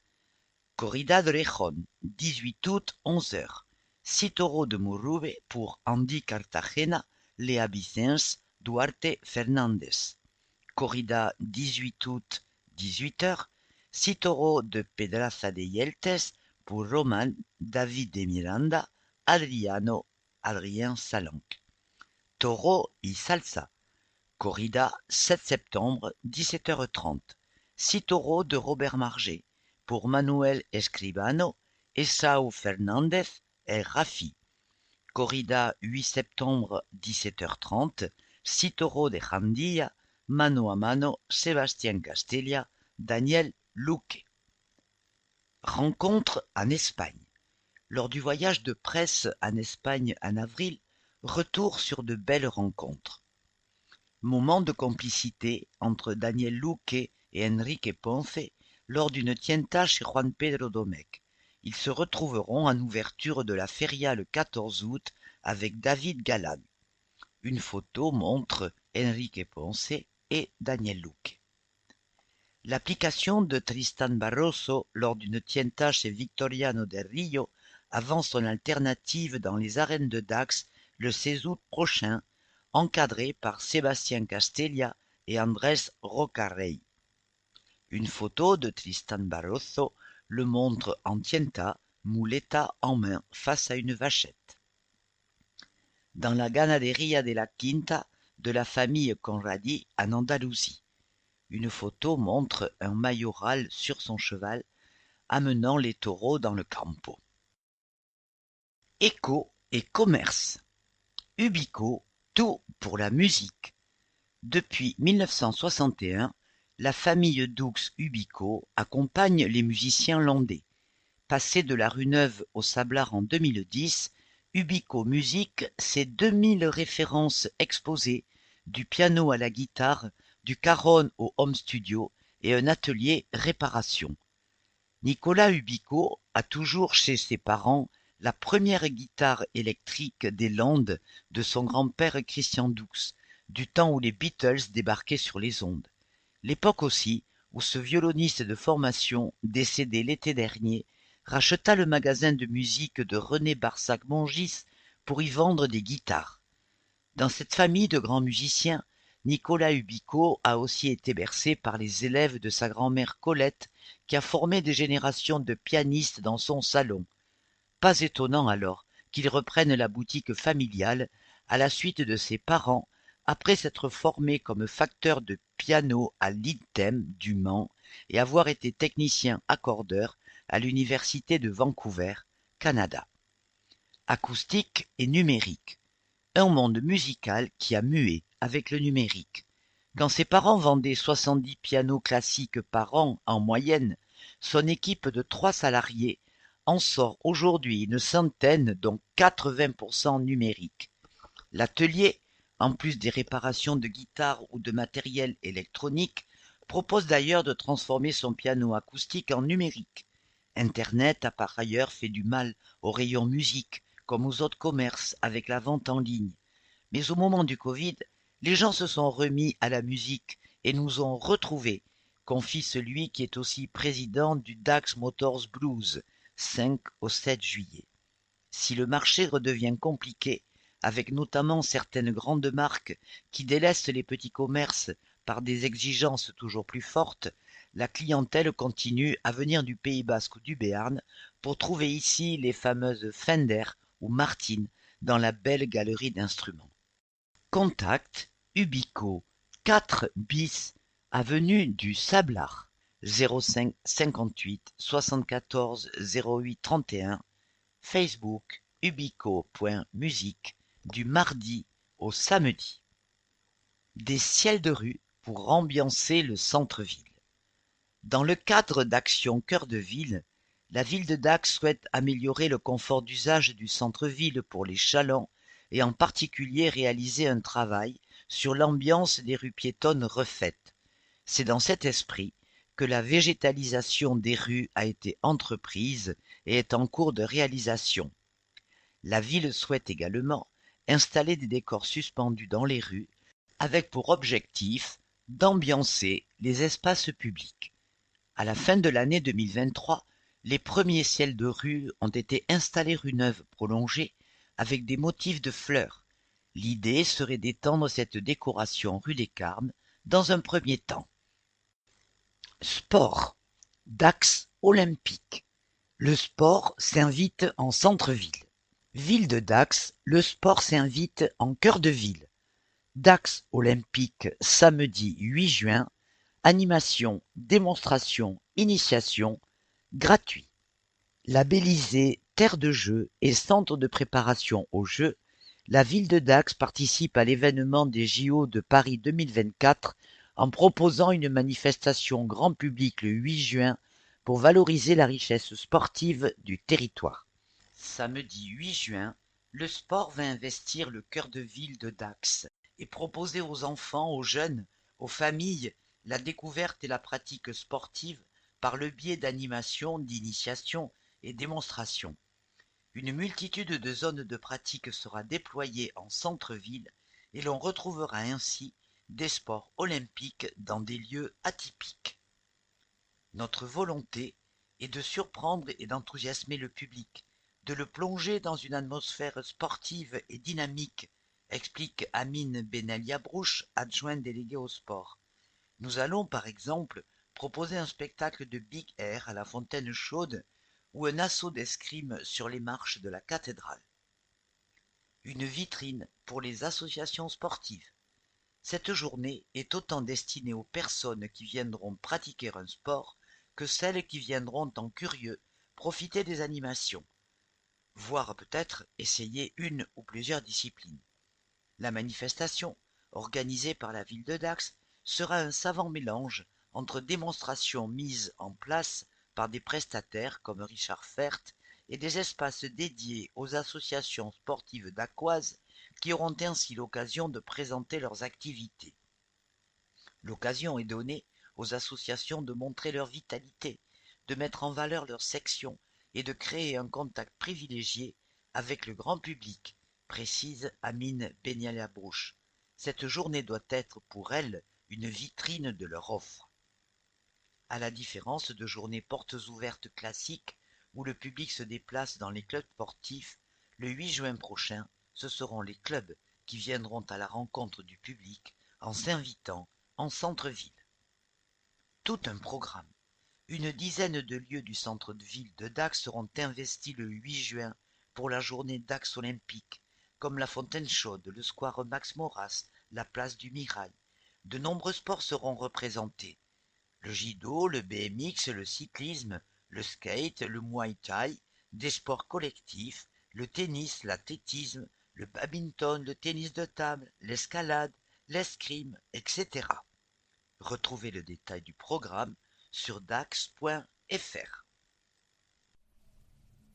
Corrida de Rejón, 18 août 11h. 6 taureaux de Murube pour Andy Cartagena, Léa Vicens, Duarte Fernández. Corrida 18 août 18h. 6 taureaux de Pedraza de Yeltes pour Roman, David de Miranda, Adrien Salanque. Taureau y salsa. Corrida 7 septembre 17h30. 6 taureaux de Robert Margé pour Manuel Escribano, Esau Fernández et Rafi. Corrida 8 septembre 17h30. 6 taureaux de Jandilla, mano a mano, Sébastien Castella, Daniel Luque. Rencontre en Espagne. Lors du voyage de presse en Espagne en avril, retour sur de belles rencontres. Moment de complicité entre Daniel Luque et Enrique Ponce lors d'une tienta chez Juan Pedro Domecq. Ils se retrouveront en ouverture de la feria le 14 août avec David Galan. Une photo montre Enrique Ponce et Daniel Luque. L'application de Tristan Barroso lors d'une tienta chez Victoriano del Rio avant son alternative dans les arènes de Dax le 16 août prochain, encadré par Sébastien Castella et Andrés Rocarey. Une photo de Tristan Barroso le montre en tienta, muleta en main face à une vachette. Dans la Ganaderia de la Quinta, de la famille Conradi en Andalousie. Une photo montre un mayoral sur son cheval amenant les taureaux dans le campo. Éco et commerce. Ubico, tout pour la musique. Depuis 1961, la famille Doux Ubico accompagne les musiciens landais. Passé de la rue Neuve au Sablard en 2010, Ubico Musique, c'est 2000 références exposées, du piano à la guitare, du cajon au home studio et un atelier réparation. Nicolas Ubico a toujours chez ses parents la première guitare électrique des Landes de son grand-père Christian Doux, du temps où les Beatles débarquaient sur les ondes. L'époque aussi où ce violoniste de formation, décédé l'été dernier, racheta le magasin de musique de René Barsac-Mongis pour y vendre des guitares. Dans cette famille de grands musiciens, Nicolas Ubico a aussi été bercé par les élèves de sa grand-mère Colette, qui a formé des générations de pianistes dans son salon. Pas étonnant alors qu'il reprenne la boutique familiale à la suite de ses parents, après s'être formé comme facteur de piano à l'INTEM du Mans et avoir été technicien accordeur à l'Université de Vancouver, Canada. Acoustique et numérique. Un monde musical qui a mué avec le numérique. Quand ses parents vendaient 70 pianos classiques par an en moyenne, son équipe de 3 salariés en sort aujourd'hui une centaine, dont 80% numérique. L'atelier, en plus des réparations de guitares ou de matériel électronique, propose d'ailleurs de transformer son piano acoustique en numérique. Internet a par ailleurs fait du mal au rayon musique, comme aux autres commerces avec la vente en ligne. Mais au moment du Covid, les gens se sont remis à la musique et nous ont retrouvés, confie celui qui est aussi président du Dax Motors Blues, 5 au 7 juillet. Si le marché redevient compliqué, avec notamment certaines grandes marques qui délaissent les petits commerces par des exigences toujours plus fortes, la clientèle continue à venir du Pays Basque ou du Béarn pour trouver ici les fameuses Fender ou Martin dans la belle galerie d'instruments. Contact Ubico 4 bis avenue du Sablard 05 58 74 08 31 Facebook ubico.musique du mardi au samedi. Des ciels de rue pour ambiancer le centre-ville. Dans le cadre d'Action Cœur de Ville, la ville de Dax souhaite améliorer le confort d'usage du centre-ville pour les chalands et en particulier réaliser un travail sur l'ambiance des rues piétonnes refaites. C'est dans cet esprit que la végétalisation des rues a été entreprise et est en cours de réalisation. La ville souhaite également installer des décors suspendus dans les rues avec pour objectif d'ambiancer les espaces publics. À la fin de l'année 2023, les premiers ciels de rue ont été installés rue Neuve prolongée avec des motifs de fleurs. L'idée serait d'étendre cette décoration rue des Carmes dans un premier temps. Sport. Dax olympique. Le sport s'invite en centre-ville. Ville de Dax, le sport s'invite en cœur de ville. Dax olympique samedi 8 juin. Animation, démonstration, initiation, gratuit. Labellisée terre de jeux et centre de préparation aux Jeux, la ville de Dax participe à l'événement des JO de Paris 2024 en proposant une manifestation grand public le 8 juin pour valoriser la richesse sportive du territoire. Samedi 8 juin, le sport va investir le cœur de ville de Dax et proposer aux enfants, aux jeunes, aux familles, la découverte et la pratique sportive par le biais d'animations, d'initiations et démonstrations. Une multitude de zones de pratique sera déployée en centre-ville et l'on retrouvera ainsi des sports olympiques dans des lieux atypiques. Notre volonté est de surprendre et d'enthousiasmer le public, de le plonger dans une atmosphère sportive et dynamique, explique Amine Benalia-Brouche, adjoint délégué au sport. Nous allons, par exemple, proposer un spectacle de Big Air à la Fontaine Chaude ou un assaut d'escrime sur les marches de la cathédrale. Une vitrine pour les associations sportives. Cette journée est autant destinée aux personnes qui viendront pratiquer un sport que celles qui viendront en curieux profiter des animations, voire peut-être essayer une ou plusieurs disciplines. La manifestation, organisée par la ville de Dax, sera un savant mélange entre démonstrations mises en place par des prestataires comme Richard Fert et des espaces dédiés aux associations sportives dacquoises qui auront ainsi l'occasion de présenter leurs activités. L'occasion est donnée aux associations de montrer leur vitalité, de mettre en valeur leur section et de créer un contact privilégié avec le grand public, précise Amine Benialabrouche. Cette journée doit être pour elles une vitrine de leur offre. À la différence de journées portes ouvertes classiques où le public se déplace dans les clubs sportifs, le 8 juin prochain, ce seront les clubs qui viendront à la rencontre du public en s'invitant en centre-ville. Tout un programme. Une dizaine de lieux du centre-ville de Dax seront investis le 8 juin pour la journée Dax olympique, comme la Fontaine Chaude, le square Max Maurras, la place du Mirail. De nombreux sports seront représentés. Le judo, le BMX, le cyclisme, le skate, le muay thai, des sports collectifs, le tennis, l'athlétisme, le badminton, le tennis de table, l'escalade, l'escrime, etc. Retrouvez le détail du programme sur dax.fr.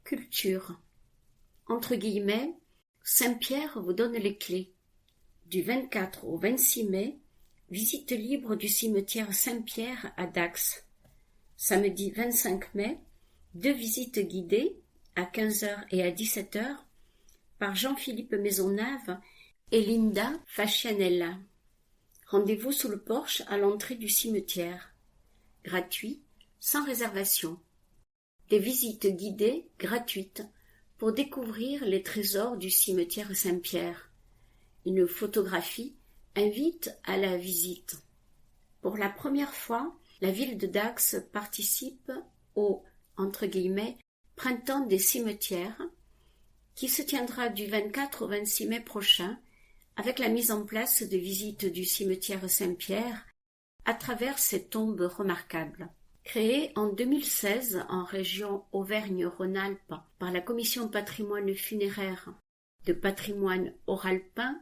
Culture. Entre guillemets, Saint-Pierre vous donne les clés. Du 24 au 26 mai, visite libre du cimetière Saint-Pierre à Dax. Samedi 25 mai, 2 visites guidées à 15h et à 17h par Jean-Philippe Maisonnave et Linda Fascianella. Rendez-vous sous le porche à l'entrée du cimetière. Gratuit, sans réservation. Des visites guidées gratuites pour découvrir les trésors du cimetière Saint-Pierre. Une photographie invite à la visite. Pour la première fois, la ville de Dax participe au « Printemps des cimetières » qui se tiendra du 24 au 26 mai prochain avec la mise en place de visites du cimetière Saint-Pierre à travers ses tombes remarquables. Créé en 2016 en région Auvergne-Rhône-Alpes par la Commission patrimoine funéraire de patrimoine oralpin,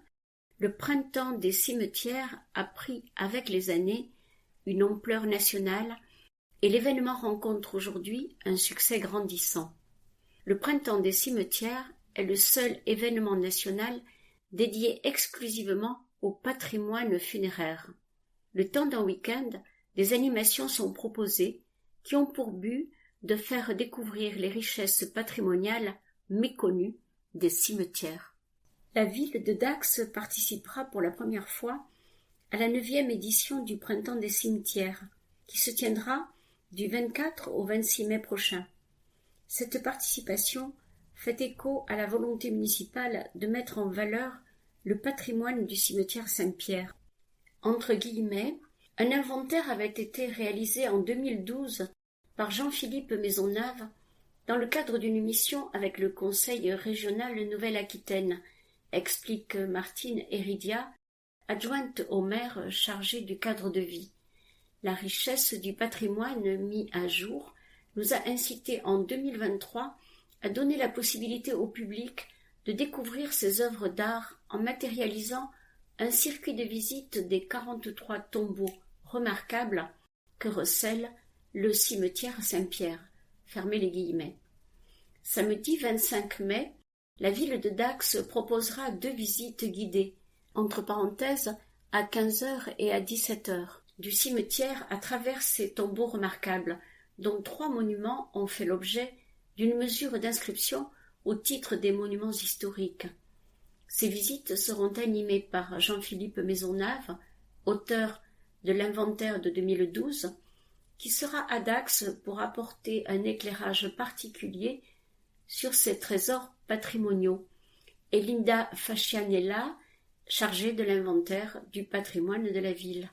le Printemps des cimetières a pris avec les années une ampleur nationale et l'événement rencontre aujourd'hui un succès grandissant. Le Printemps des cimetières est le seul événement national dédié exclusivement au patrimoine funéraire. Le temps d'un week-end, des animations sont proposées qui ont pour but de faire découvrir les richesses patrimoniales méconnues des cimetières. La ville de Dax participera pour la première fois à la 9e édition du Printemps des cimetières, qui se tiendra du 24 au 26 mai prochain. Cette participation fait écho à la volonté municipale de mettre en valeur le patrimoine du cimetière Saint-Pierre. Entre guillemets, un inventaire avait été réalisé en 2012 par Jean-Philippe Maisonnave dans le cadre d'une mission avec le Conseil régional Nouvelle-Aquitaine, explique Martine Héridia, adjointe au maire chargée du cadre de vie. La richesse du patrimoine mis à jour nous a incité en 2023 à donner la possibilité au public de découvrir ces œuvres d'art en matérialisant un circuit de visite des 43 tombeaux remarquables que recèle le cimetière Saint-Pierre. Fermez les guillemets. Samedi 25 mai, la ville de Dax proposera 2 visites guidées, entre parenthèses, à 15h et à 17h, du cimetière à travers ces tombeaux remarquables, dont 3 monuments ont fait l'objet d'une mesure d'inscription au titre des monuments historiques. Ces visites seront animées par Jean-Philippe Maisonnave, auteur de l'inventaire de 2012, qui sera à Dax pour apporter un éclairage particulier sur ces trésors patrimoniaux, et Linda Fascianella, chargée de l'inventaire du patrimoine de la ville.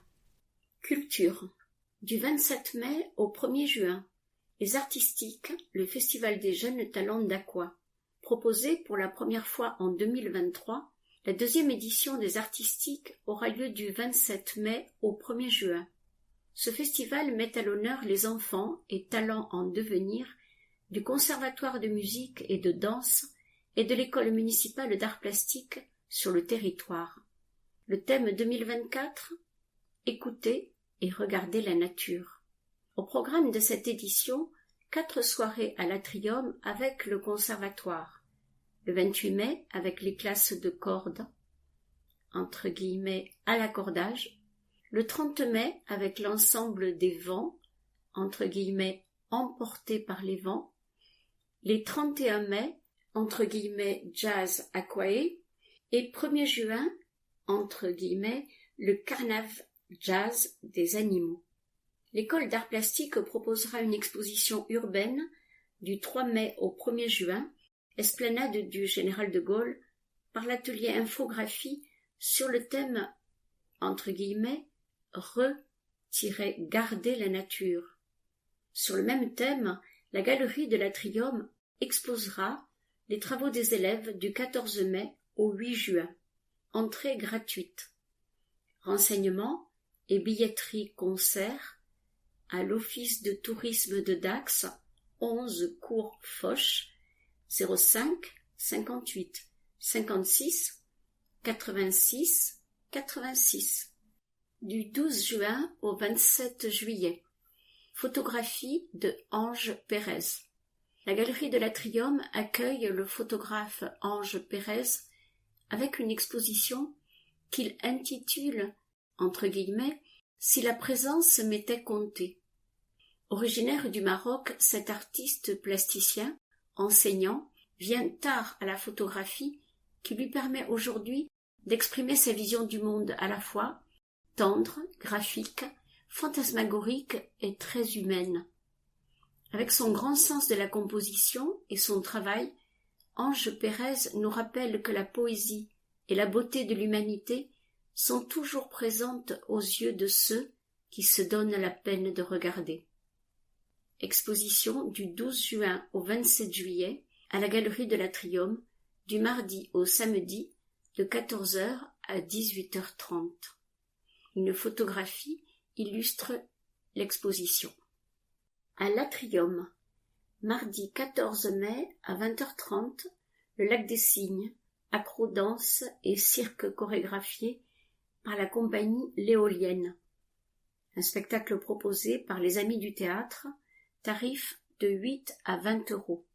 Culture. Du 27 mai au 1er juin, les Artistiques, le Festival des jeunes talents d'Aqua. Proposé pour la première fois en 2023, La deuxième édition des Artistiques aura lieu du 27 mai au 1er juin. Ce festival met à l'honneur les enfants et talents en devenir du Conservatoire de musique et de danse et de l'École municipale d'art plastique sur le territoire. Le thème 2024 : écouter et regarder la nature. Au programme de cette édition, 4 soirées à l'Atrium avec le Conservatoire. Le 28 mai avec les classes de cordes, entre guillemets à l'accordage. Le 30 mai avec l'ensemble des vents, entre guillemets emportés par les vents. Les 31 mai, entre guillemets jazz aquae. Et 1er juin, entre guillemets, le carnaval jazz des animaux. L'École d'art plastique proposera une exposition urbaine du 3 mai au 1er juin, esplanade du Général de Gaulle, par l'atelier infographie sur le thème, entre guillemets, re-garder la nature. Sur le même thème, la galerie de l'Atrium exposera les travaux des élèves du 14 mai au 8 juin. Entrée gratuite. Renseignements et billetterie concert à l'Office de tourisme de Dax, 11 cours Foch, 05 58 56 86 86. Du 12 juin au 27 juillet. Photographie de Ange Pérez. La galerie de l'Atrium accueille le photographe Ange Pérez avec une exposition qu'il intitule, entre guillemets, « Si la présence m'était comptée ». Originaire du Maroc, cet artiste plasticien, enseignant, vient tard à la photographie qui lui permet aujourd'hui d'exprimer sa vision du monde à la fois tendre, graphique, fantasmagorique et très humaine. Avec son grand sens de la composition et son travail, Ange Pérez nous rappelle que la poésie et la beauté de l'humanité sont toujours présentes aux yeux de ceux qui se donnent la peine de regarder. Exposition du 12 juin au 27 juillet à la galerie de l'Atrium, du mardi au samedi de 14h à 18h30. Une photographie illustre l'exposition. À l'Atrium, mardi 14 mai à 20h30, le Lac des Cygnes, acro-danse et cirque chorégraphié par la compagnie L'Éolienne. Un spectacle proposé par les Amis du Théâtre, tarif de 8 à 20 euros.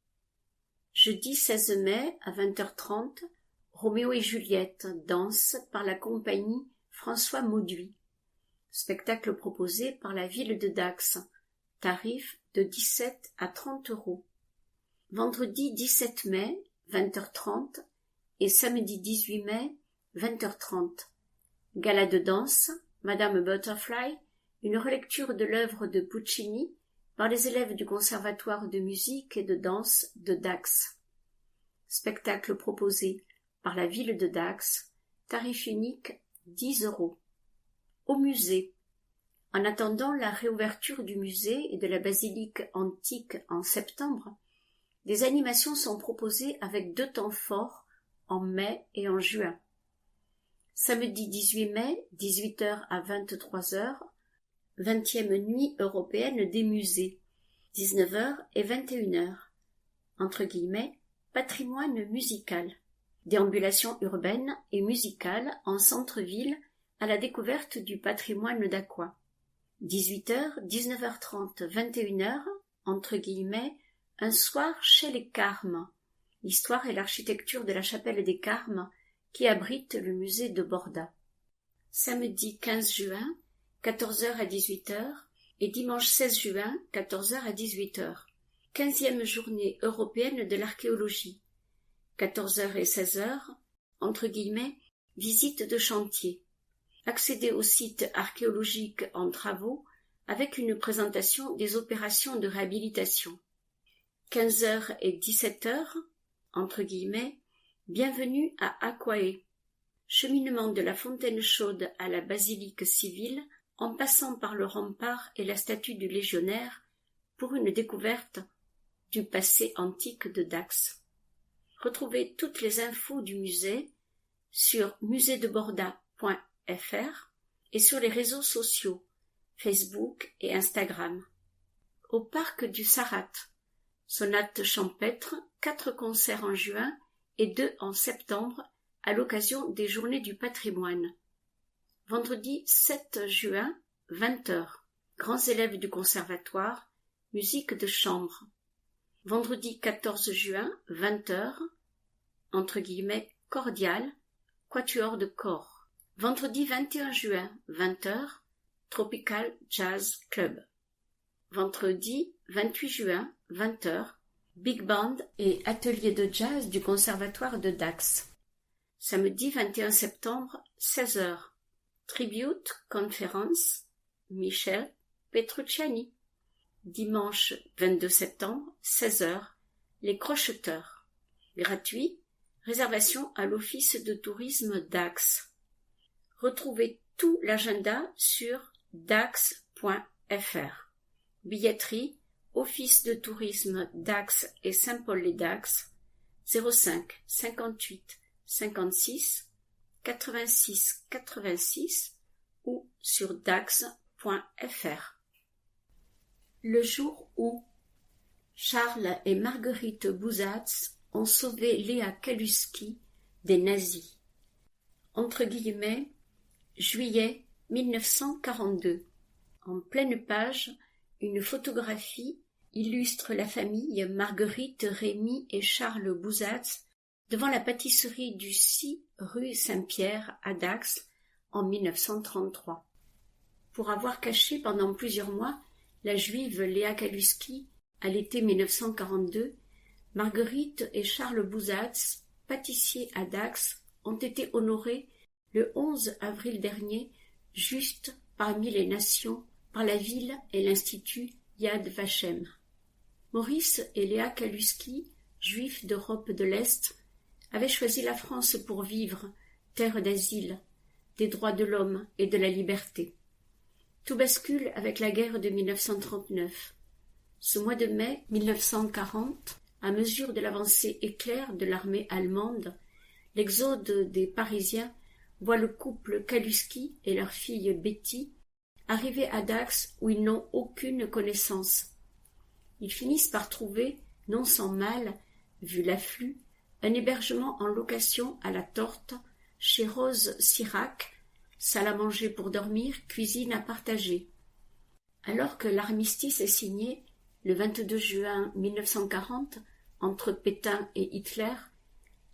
Jeudi 16 mai à 20h30, Roméo et Juliette, danse par la compagnie François Mauduit. Spectacle proposé par la ville de Dax, tarif de 17 à 30 euros. Vendredi 17 mai, 20h30 et samedi 18 mai, 20h30. Gala de danse, Madame Butterfly, une relecture de l'œuvre de Puccini par les élèves du Conservatoire de musique et de danse de Dax. Spectacle proposé par la ville de Dax, tarif unique 10 euros. Au musée. En attendant la réouverture du musée et de la basilique antique en septembre, des animations sont proposées avec 2 temps forts en mai et en juin. Samedi 18 mai, 18h à 23h, 20e nuit européenne des musées, 19h et 21h, entre guillemets, patrimoine musical, déambulation urbaine et musicale en centre-ville à la découverte du patrimoine d'Aqua. 18h, 19h30, 21h, entre guillemets, un soir chez les Carmes, l'histoire et l'architecture de la chapelle des Carmes qui abrite le musée de Borda. Samedi 15 juin, 14h à 18h, et dimanche 16 juin, 14h à 18h. 15e journée européenne de l'archéologie. 14h et 16h, entre guillemets, visite de chantier. Accéder au site archéologique en travaux avec une présentation des opérations de réhabilitation. 15h et 17h, entre guillemets, bienvenue à Aquae. Cheminement de la fontaine chaude à la basilique civile en passant par le rempart et la statue du légionnaire pour une découverte du passé antique de Dax. Retrouvez toutes les infos du musée sur musédeborda.fr et sur les réseaux sociaux, Facebook et Instagram. Au parc du Sarat, sonate champêtre, 4 concerts en juin et 2 en septembre à l'occasion des Journées du patrimoine. Vendredi 7 juin, 20h, grands élèves du conservatoire, musique de chambre. Vendredi 14 juin, 20h, entre guillemets, cordial, quatuor de corps. Vendredi 21 juin, 20h, Tropical Jazz Club. Vendredi 28 juin, 20h, Big Band et atelier de jazz du Conservatoire de Dax. Samedi 21 septembre, 16h, Tribute Conference, Michel Petrucciani. Dimanche 22 septembre, 16h, Les Crocheteurs. Gratuit, réservation à l'Office de tourisme Dax. Retrouvez tout l'agenda sur dax.fr. Billetterie, Office de tourisme Dax et Saint-Paul-les-Dax, 05 58 56 86 86 ou sur dax.fr. Le jour où Charles et Marguerite Bouzatz ont sauvé Léa Kaluski des nazis. Entre guillemets, juillet 1942. En pleine page, une photographie illustre la famille Marguerite, Rémy et Charles Bouzatz devant la pâtisserie du 6 rue Saint-Pierre à Dax en 1933. Pour avoir caché pendant plusieurs mois la juive Léa Kaluski à l'été 1942, Marguerite et Charles Bouzatz, pâtissiers à Dax, ont été honorés le 11 avril dernier, juste parmi les nations, par la ville et l'Institut Yad Vashem. Maurice et Léa Kaluski, juifs d'Europe de l'Est, avaient choisi la France pour vivre, terre d'asile, des droits de l'homme et de la liberté. Tout bascule avec la guerre de 1939. Ce mois de mai 1940, à mesure de l'avancée éclair de l'armée allemande, l'exode des Parisiens voit le couple Kaluski et leur fille Betty arriver à Dax où ils n'ont aucune connaissance. Ils finissent par trouver, non sans mal, vu l'afflux, un hébergement en location à la Torte, chez Rose Sirac, salle à manger pour dormir, cuisine à partager. Alors que l'armistice est signé, le 22 juin 1940, entre Pétain et Hitler,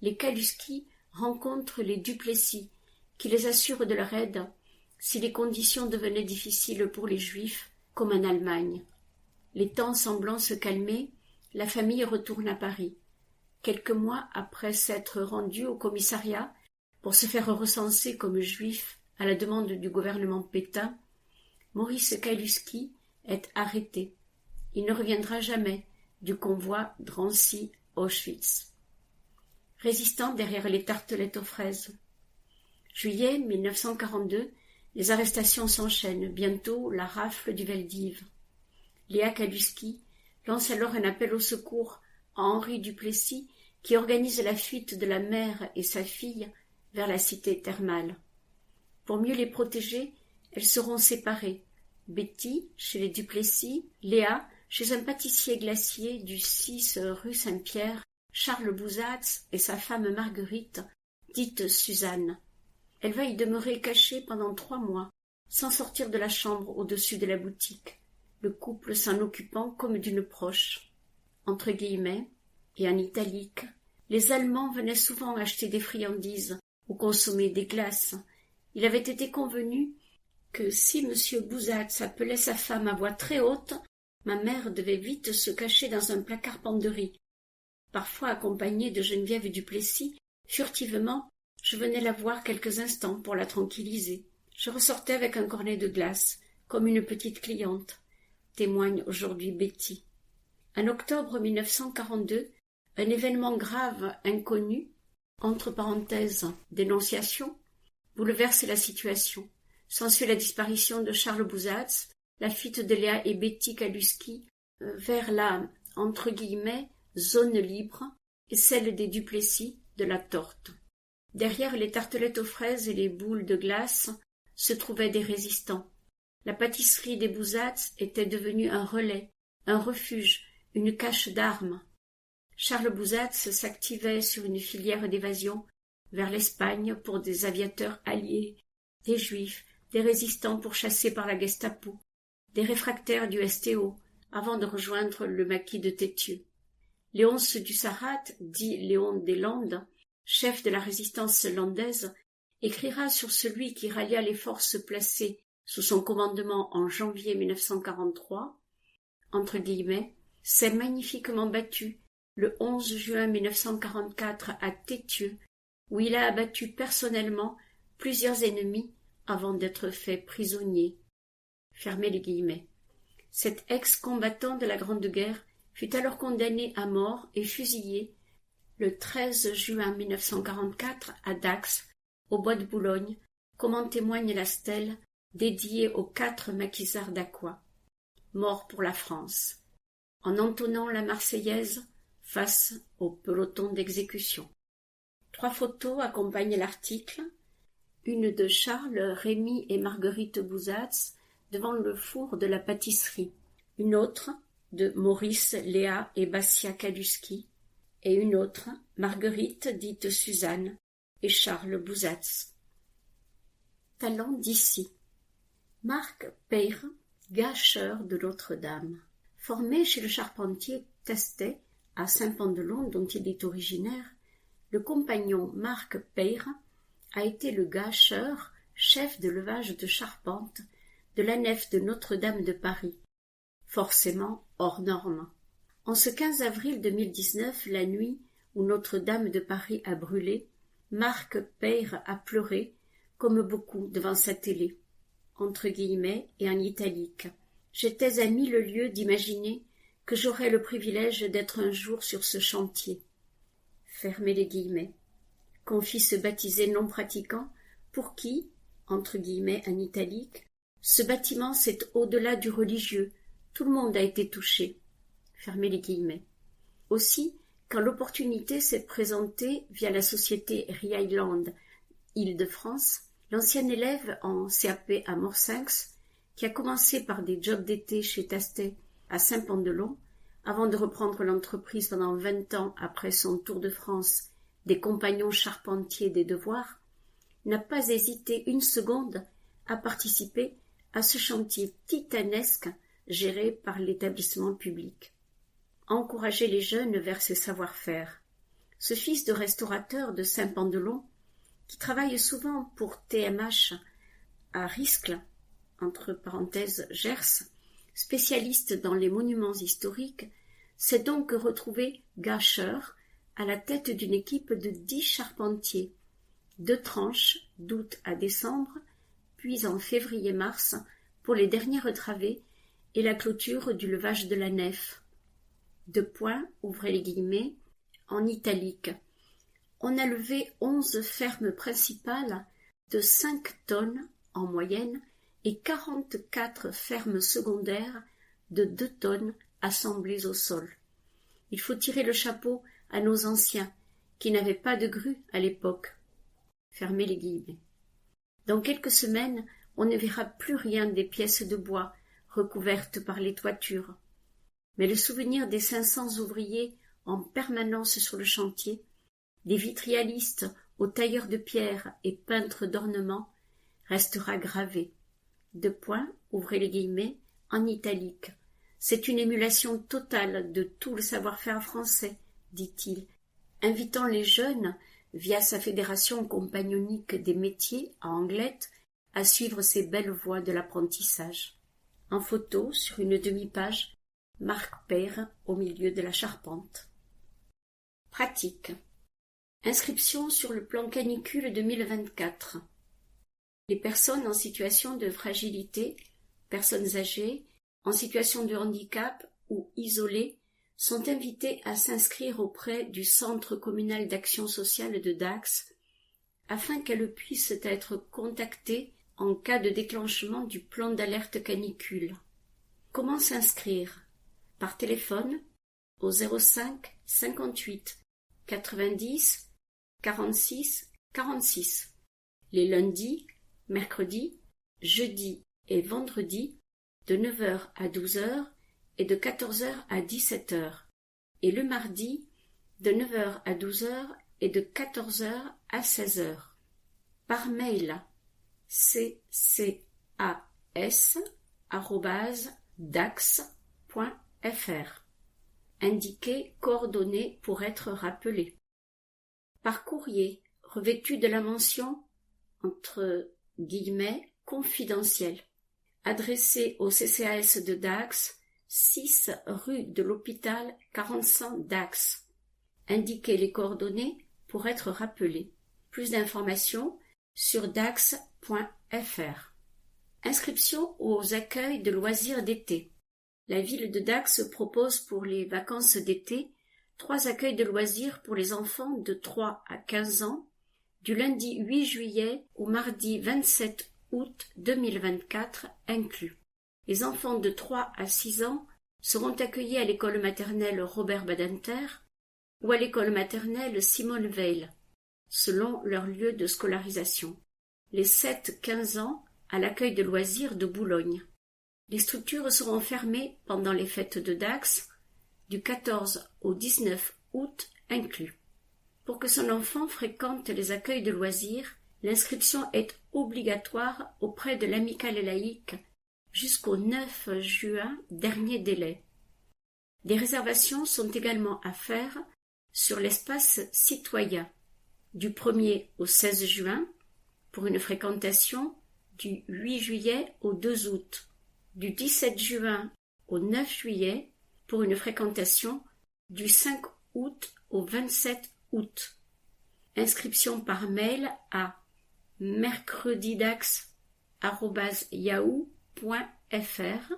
les Kaluski rencontrent les Duplessis, qui les assurent de leur aide si les conditions devenaient difficiles pour les Juifs, comme en Allemagne. Les temps semblant se calmer, la famille retourne à Paris. Quelques mois après s'être rendue au commissariat pour se faire recenser comme juif à la demande du gouvernement Pétain, Maurice Kaluski est arrêté. Il ne reviendra jamais du convoi Drancy-Auschwitz. Résistant derrière les tartelettes aux fraises. Juillet 1942, les arrestations s'enchaînent, bientôt la rafle du Veldiv. Léa Kaluski lance alors un appel au secours à Henri Duplessis qui organise la fuite de la mère et sa fille vers la cité thermale. Pour mieux les protéger, elles seront séparées. Betty chez les Duplessis, Léa chez un pâtissier glacier du 6 rue Saint-Pierre, Charles Bouzatz et sa femme Marguerite, dite Suzanne. Elle va y demeurer cachée pendant 3 mois, sans sortir de la chambre au-dessus de la boutique, le couple s'en occupant comme d'une proche. Entre guillemets, et en italique, les Allemands venaient souvent acheter des friandises ou consommer des glaces. Il avait été convenu que si M. Bouzatz appelait sa femme à voix très haute, ma mère devait vite se cacher dans un placard penderie. Parfois accompagnée de Geneviève Duplessis, furtivement, je venais la voir quelques instants pour la tranquilliser. Je ressortais avec un cornet de glace, comme une petite cliente, témoigne aujourd'hui Betty. En octobre 1942, un événement grave inconnu, entre parenthèses dénonciation, bouleverse la situation. S'ensuit la disparition de Charles Bouzatz, la fuite de Léa et Betty Kaluski vers la, entre guillemets, zone libre et celle des Duplessis de la Torte. Derrière les tartelettes aux fraises et les boules de glace se trouvaient des résistants. La pâtisserie des Bouzats était devenue un relais, un refuge, une cache d'armes. Charles Bouzats s'activait sur une filière d'évasion vers l'Espagne pour des aviateurs alliés, des juifs, des résistants pourchassés par la Gestapo, des réfractaires du STO, avant de rejoindre le maquis de Tétieux. Léonce du Sarrat, dit Léon des Landes, chef de la résistance landaise, écrira sur celui qui rallia les forces placées sous son commandement en janvier 1943, entre guillemets, s'est magnifiquement battu le 11 juin 1944 à Tétieux, où il a abattu personnellement plusieurs ennemis avant d'être fait prisonnier. Fermez les guillemets. Cet ex-combattant de la Grande Guerre fut alors condamné à mort et fusillé le 13 juin 1944 à Dax, au bois de Boulogne, comme en témoigne la stèle dédiée aux 4 maquisards d'Aqua, morts pour la France, en entonnant la Marseillaise face au peloton d'exécution. 3 photos accompagnent l'article, une de Charles, Rémy et Marguerite Bouzats devant le four de la pâtisserie, une autre de Maurice, Léa et Bassia Kaluski, et une autre, Marguerite dite Suzanne, et Charles Bouzats. Talent d'ici. Marc Peyre, gâcheur de Notre-Dame. Formé chez le charpentier Testet, à Saint-Pandelon, dont il est originaire, le compagnon Marc Peyre a été le gâcheur, chef de levage de charpente, de la nef de Notre-Dame de Paris, forcément hors norme. En ce 15 avril 2019, la nuit où Notre-Dame de Paris a brûlé, Marc Peyre a pleuré, comme beaucoup, devant sa télé, entre guillemets et en italique. J'étais à 1000 lieues d'imaginer que j'aurais le privilège d'être un jour sur ce chantier. Fermez les guillemets. Confie ce baptisé non pratiquant, pour qui, entre guillemets en italique, ce bâtiment c'est au-delà du religieux, tout le monde a été touché. Fermez les guillemets. Aussi, quand l'opportunité s'est présentée via la société Re-Island Île-de-France, l'ancien élève en CAP à Morsinx, qui a commencé par des jobs d'été chez Tastet à Saint-Pandelon, avant de reprendre l'entreprise pendant 20 ans après son tour de France des compagnons charpentiers des devoirs, n'a pas hésité une seconde à participer à ce chantier titanesque géré par l'établissement public. Encourager les jeunes vers ses savoir-faire. Ce fils de restaurateur de Saint-Pandelon, qui travaille souvent pour TMH à Riscle, entre parenthèses Gers, spécialiste dans les monuments historiques, s'est donc retrouvé gâcheur à la tête d'une équipe de 10 charpentiers, 2 tranches d'août à décembre, puis en février-mars pour les dernières travées et la clôture du levage de la nef. 2 points, ouvrez les guillemets, en italique. On a levé 11 fermes principales de 5 tonnes en moyenne et 44 fermes secondaires de 2 tonnes assemblées au sol. Il faut tirer le chapeau à nos anciens, qui n'avaient pas de grue à l'époque. Fermez les guillemets. Dans quelques semaines, on ne verra plus rien des pièces de bois recouvertes par les toitures. Mais le souvenir des 500 ouvriers en permanence sur le chantier, des vitrialistes aux tailleurs de pierre et peintres d'ornements, restera gravé. 2 points, ouvrez les guillemets, en italique. C'est une émulation totale de tout le savoir-faire français, dit-il, invitant les jeunes, via sa fédération compagnonique des métiers à Anglette, à suivre ces belles voies de l'apprentissage. En photo, sur une demi-page, Marc Peyre au milieu de la charpente. Pratique. Inscription sur le plan canicule 2024. Les personnes en situation de fragilité, personnes âgées, en situation de handicap ou isolées sont invitées à s'inscrire auprès du Centre communal d'action sociale de Dax afin qu'elles puissent être contactées en cas de déclenchement du plan d'alerte canicule. Comment s'inscrire? Par téléphone au 05 58 90 46 46. Les lundis, mercredis, jeudis et vendredis de 9h à 12h et de 14h à 17h. Et le mardi de 9h à 12h et de 14h à 16h. Par mail ccas@dax.fr. Indiquez coordonnées pour être rappelé. Par courrier revêtu de la mention entre guillemets confidentiel. Adressé au CCAS de Dax, 6 rue de l'Hôpital 45 Dax. Indiquez les coordonnées pour être rappelé. Plus d'informations sur dax.fr. Inscription aux accueils de loisirs d'été. La ville de Dax propose pour les vacances d'été 3 accueils de loisirs pour les enfants de 3 à 15 ans, du lundi 8 juillet au mardi 27 août 2024 inclus. Les enfants de 3 à 6 ans seront accueillis à l'école maternelle Robert Badinter ou à l'école maternelle Simone Veil, selon leur lieu de scolarisation. Les 7-15 ans à l'accueil de loisirs de Boulogne. Les structures seront fermées pendant les fêtes de Dax, du 14 au 19 août inclus. Pour que son enfant fréquente les accueils de loisirs, l'inscription est obligatoire auprès de l'amicale laïque jusqu'au 9 juin, dernier délai. Des réservations sont également à faire sur l'espace citoyen du 1er au 16 juin pour une fréquentation du 8 juillet au 2 août, du 17 juin au 9 juillet pour une fréquentation du 5 août au 27 août. Inscription par mail à mercredidax@yahoo.fr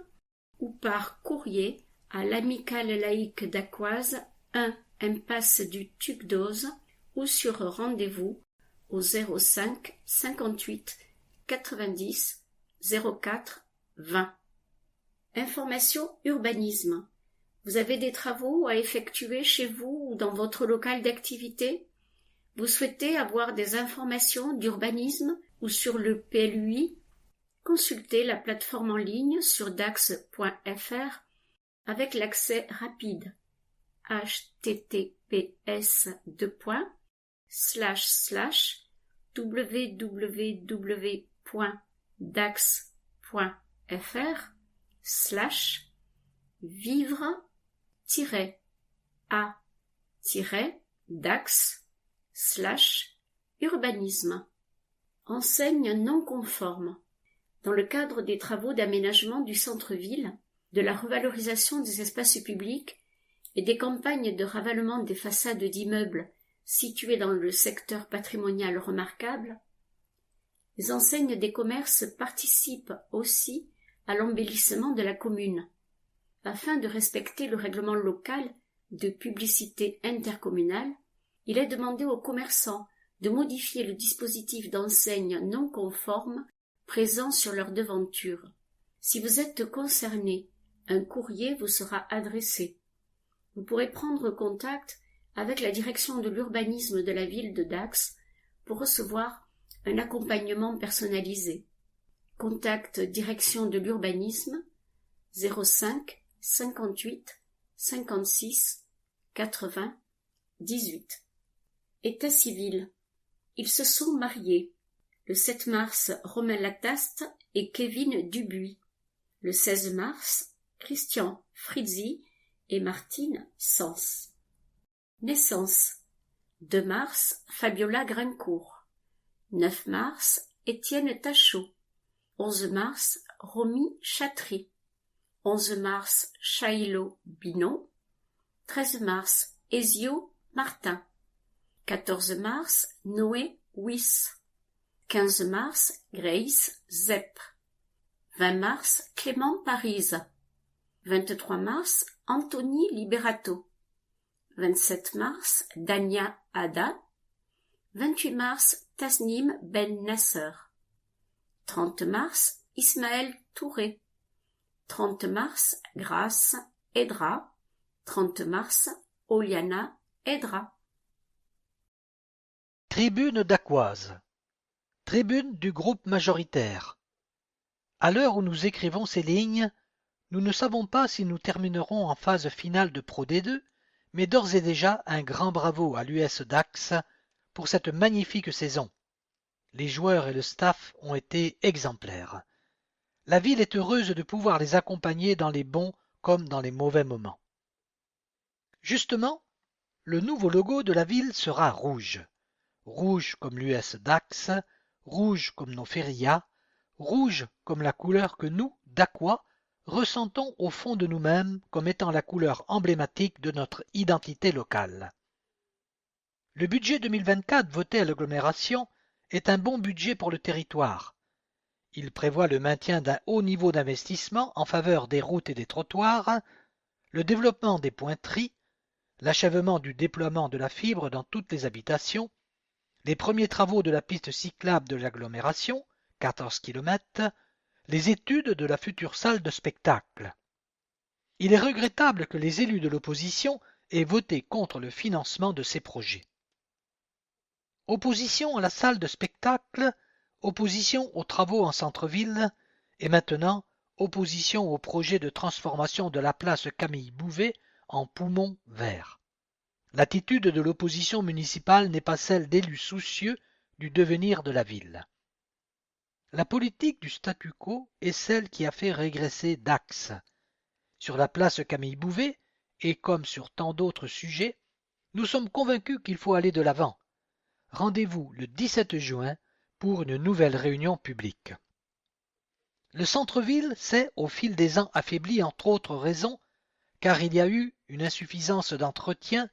ou par courrier à l'amicale laïque d'Aquoise 1 impasse du Tuc d'Oz ou sur rendez-vous au 05 58 90 04 20. Information urbanisme. Vous avez des travaux à effectuer chez vous ou dans votre local d'activité? Vous souhaitez avoir des informations d'urbanisme ou sur le PLUI? Consultez la plateforme en ligne sur dax.fr avec l'accès rapide. vivre-a-dax/urbanisme. Enseigne non conforme. Dans le cadre des travaux d'aménagement du centre-ville, de la revalorisation des espaces publics et des campagnes de ravalement des façades d'immeubles situés dans le secteur patrimonial remarquable, les enseignes des commerces participent aussi à l'embellissement de la commune. Afin de respecter le règlement local de publicité intercommunale, il est demandé aux commerçants de modifier le dispositif d'enseigne non conforme présent sur leur devanture. Si vous êtes concerné, un courrier vous sera adressé. Vous pourrez prendre contact avec la direction de l'urbanisme de la ville de Dax pour recevoir un accompagnement personnalisé. Contact direction de l'urbanisme 05 58 56 80 18. État civil. Ils se sont mariés. Le 7 mars, Romain Lataste et Kevin Dubuis. Le 16 mars, Christian Frizzi et Martine Sens. Naissance. 2 mars, Fabiola Grincourt. 9 mars, Étienne Tachot. 11 mars, Romy Chatry. 11 mars, Chaïlo Binon. 13 mars, Ezio Martin. 14 mars, Noé Wyss. 15 mars, Grace Zepp. 20 mars, Clément Parise. 23 mars, Anthony Liberato. 27 mars, Dania Ada. 28 mars, Tasnim Ben Nasser. 30 mars, Ismaël Touré. 30 mars, Grace Edra. 30 mars, Oliana Edra. Tribune dacquoise. Tribune du groupe majoritaire. À l'heure où nous écrivons ces lignes, nous ne savons pas si nous terminerons en phase finale de Pro D2, mais d'ores et déjà un grand bravo à l'US Dax pour cette magnifique saison. Les joueurs et le staff ont été exemplaires. La ville est heureuse de pouvoir les accompagner dans les bons comme dans les mauvais moments. Justement, le nouveau logo de la ville sera rouge. Rouge comme l'US Dax, rouge comme nos férias, rouge comme la couleur que nous, Dacquois, ressentons au fond de nous-mêmes comme étant la couleur emblématique de notre identité locale. Le budget 2024 voté à l'agglomération est un bon budget pour le territoire. Il prévoit le maintien d'un haut niveau d'investissement en faveur des routes et des trottoirs, le développement des pointeries, l'achèvement du déploiement de la fibre dans toutes les habitations, les premiers travaux de la piste cyclable de l'agglomération, 14 km, les études de la future salle de spectacle. Il est regrettable que les élus de l'opposition aient voté contre le financement de ces projets. Opposition à la salle de spectacle, opposition aux travaux en centre-ville, et maintenant opposition au projet de transformation de la place Camille Bouvet en poumon vert. L'attitude de l'opposition municipale n'est pas celle d'élus soucieux du devenir de la ville. La politique du statu quo est celle qui a fait régresser Dax. Sur la place Camille Bouvet, et comme sur tant d'autres sujets, nous sommes convaincus qu'il faut aller de l'avant. Rendez-vous le 17 juin pour une nouvelle réunion publique. Le centre-ville s'est au fil des ans affaibli entre autres raisons, car il y a eu une insuffisance d'entretien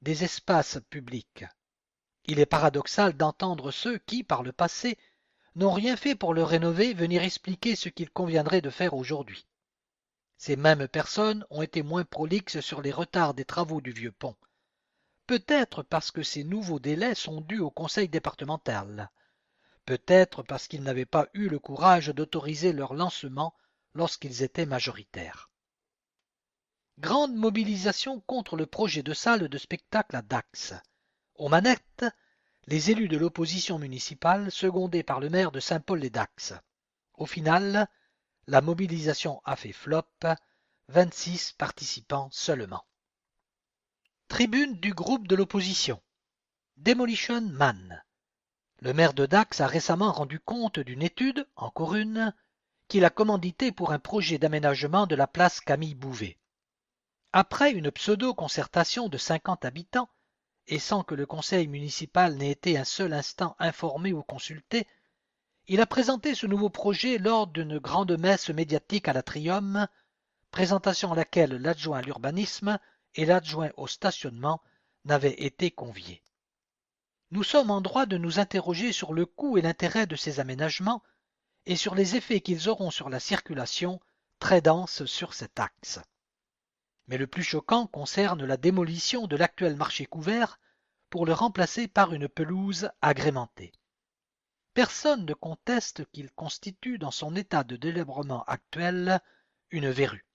des espaces publics. Il est paradoxal d'entendre ceux qui, par le passé, n'ont rien fait pour le rénover venir expliquer ce qu'il conviendrait de faire aujourd'hui. Ces mêmes personnes ont été moins prolixes sur les retards des travaux du vieux pont. Peut-être parce que ces nouveaux délais sont dus au conseil départemental. Peut-être parce qu'ils n'avaient pas eu le courage d'autoriser leur lancement lorsqu'ils étaient majoritaires. Grande mobilisation contre le projet de salle de spectacle à Dax. Aux manettes, les élus de l'opposition municipale secondés par le maire de Saint-Paul-les-Dax. Au final, la mobilisation a fait flop, 26 participants seulement. Tribune du groupe de l'opposition. Demolition Man. Le maire de Dax a récemment rendu compte d'une étude, encore une, qu'il a commanditée pour un projet d'aménagement de la place Camille Bouvet. Après une pseudo-concertation de 50 habitants, et sans que le conseil municipal n'ait été un seul instant informé ou consulté, il a présenté ce nouveau projet lors d'une grande messe médiatique à l'Atrium, présentation à laquelle l'adjoint à l'urbanisme et l'adjoint au stationnement n'avaient été conviés. Nous sommes en droit de nous interroger sur le coût et l'intérêt de ces aménagements et sur les effets qu'ils auront sur la circulation, très dense sur cet axe. Mais le plus choquant concerne la démolition de l'actuel marché couvert pour le remplacer par une pelouse agrémentée. Personne ne conteste qu'il constitue dans son état de délabrement actuel une verrue.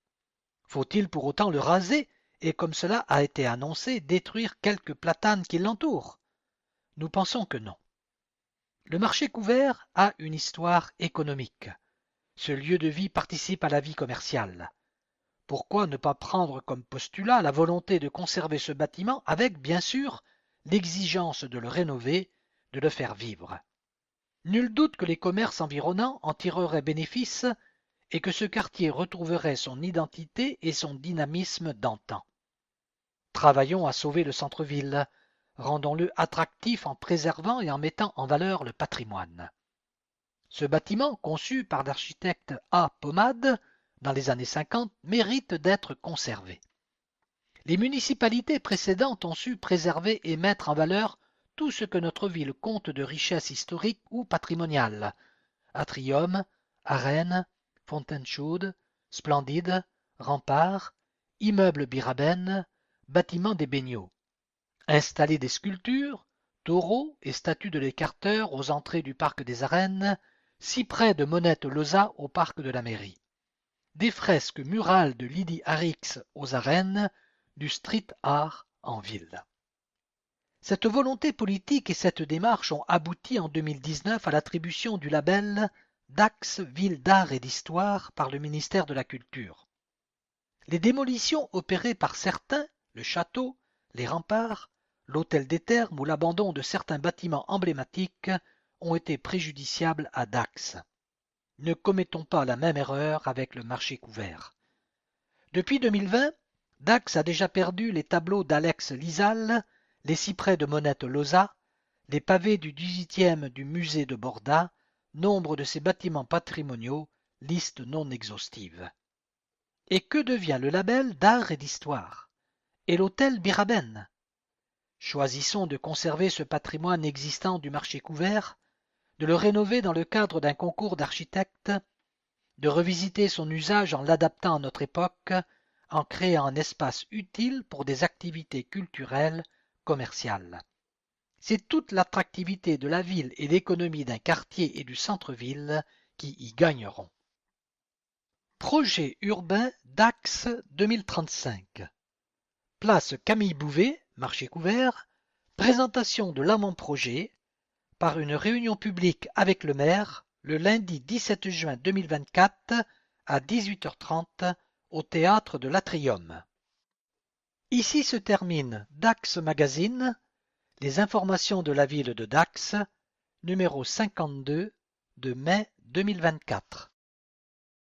Faut-il pour autant le raser et, comme cela a été annoncé, détruire quelques platanes qui l'entourent? Nous pensons que non. Le marché couvert a une histoire économique. Ce lieu de vie participe à la vie commerciale. Pourquoi ne pas prendre comme postulat la volonté de conserver ce bâtiment avec, bien sûr, l'exigence de le rénover, de le faire vivre? Nul doute que les commerces environnants en tireraient bénéfice et que ce quartier retrouverait son identité et son dynamisme d'antan. Travaillons à sauver le centre-ville, rendons-le attractif en préservant et en mettant en valeur le patrimoine. Ce bâtiment, conçu par l'architecte A. Pomade dans les années 50, mérite d'être conservé. Les municipalités précédentes ont su préserver et mettre en valeur tout ce que notre ville compte de richesses historiques ou patrimoniales. Atrium, arène, fontaine chaude, splendide, rempart, immeubles Biraben, bâtiments des Baigneaux. Installer des sculptures, taureaux et statues de l'écarteur aux entrées du parc des Arènes, si près de Monette-Lozat au parc de la mairie. Des fresques murales de Lydie Harrix aux Arènes, du street art en ville. Cette volonté politique et cette démarche ont abouti en 2019 à l'attribution du label Dax Ville d'Art et d'Histoire par le ministère de la Culture. Les démolitions opérées par certains, le château, les remparts, l'hôtel des Thermes ou l'abandon de certains bâtiments emblématiques ont été préjudiciables à Dax. Ne commettons pas la même erreur avec le marché couvert. Depuis 2020, Dax a déjà perdu les tableaux d'Alex Lizal, les cyprès de Monette Loza, les pavés du XVIIIe du musée de Borda, nombre de ses bâtiments patrimoniaux, liste non exhaustive. Et que devient le label d'art et d'histoire? Et l'hôtel Biraben? Choisissons de conserver ce patrimoine existant du marché couvert, de le rénover dans le cadre d'un concours d'architectes, de revisiter son usage en l'adaptant à notre époque, en créant un espace utile pour des activités culturelles, commerciales. C'est toute l'attractivité de la ville et l'économie d'un quartier et du centre-ville qui y gagneront. Projet urbain Dax 2035. Place Camille Bouvet, marché couvert, présentation de l'avant-projet par une réunion publique avec le maire le lundi 17 juin 2024 à 18h30 au théâtre de l'Atrium. Ici se termine Dax Magazine, les informations de la ville de Dax, numéro 52 de mai 2024.